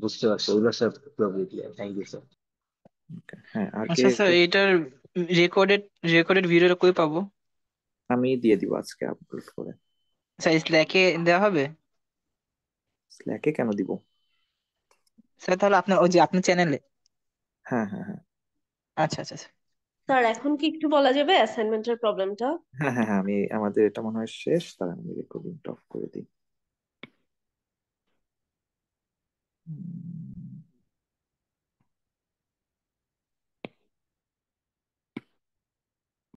বুঝতে পারছি, ওইবার স্যার পুরোপুরি ক্লিয়ার, থ্যাংক ইউ স্যার। হ্যাঁ, আর কে? আচ্ছা স্যার, এইটার রেকর্ডেড রেকর্ডেড ভিডিওটা কই পাবো? আমি দিয়ে দিব আজকে আপলোড করে। স্যার স্ল্যাকে দেওয়া হবে? স্ল্যাকে কেন দিব? স্যার তাহলে আপনার ওই যে আপনার চ্যানেলে। হ্যাঁ হ্যাঁ হ্যাঁ আচ্ছা আচ্ছা আচ্ছা। স্যার এখন কি একটু বলা যাবে অ্যাসাইনমেন্টের প্রবলেমটা? হ্যাঁ হ্যাঁ হ্যাঁ, আমি, আমাদের এটা মনে হয় শেষ, তার আমি রেকর্ডিংটা অফ করে দিই।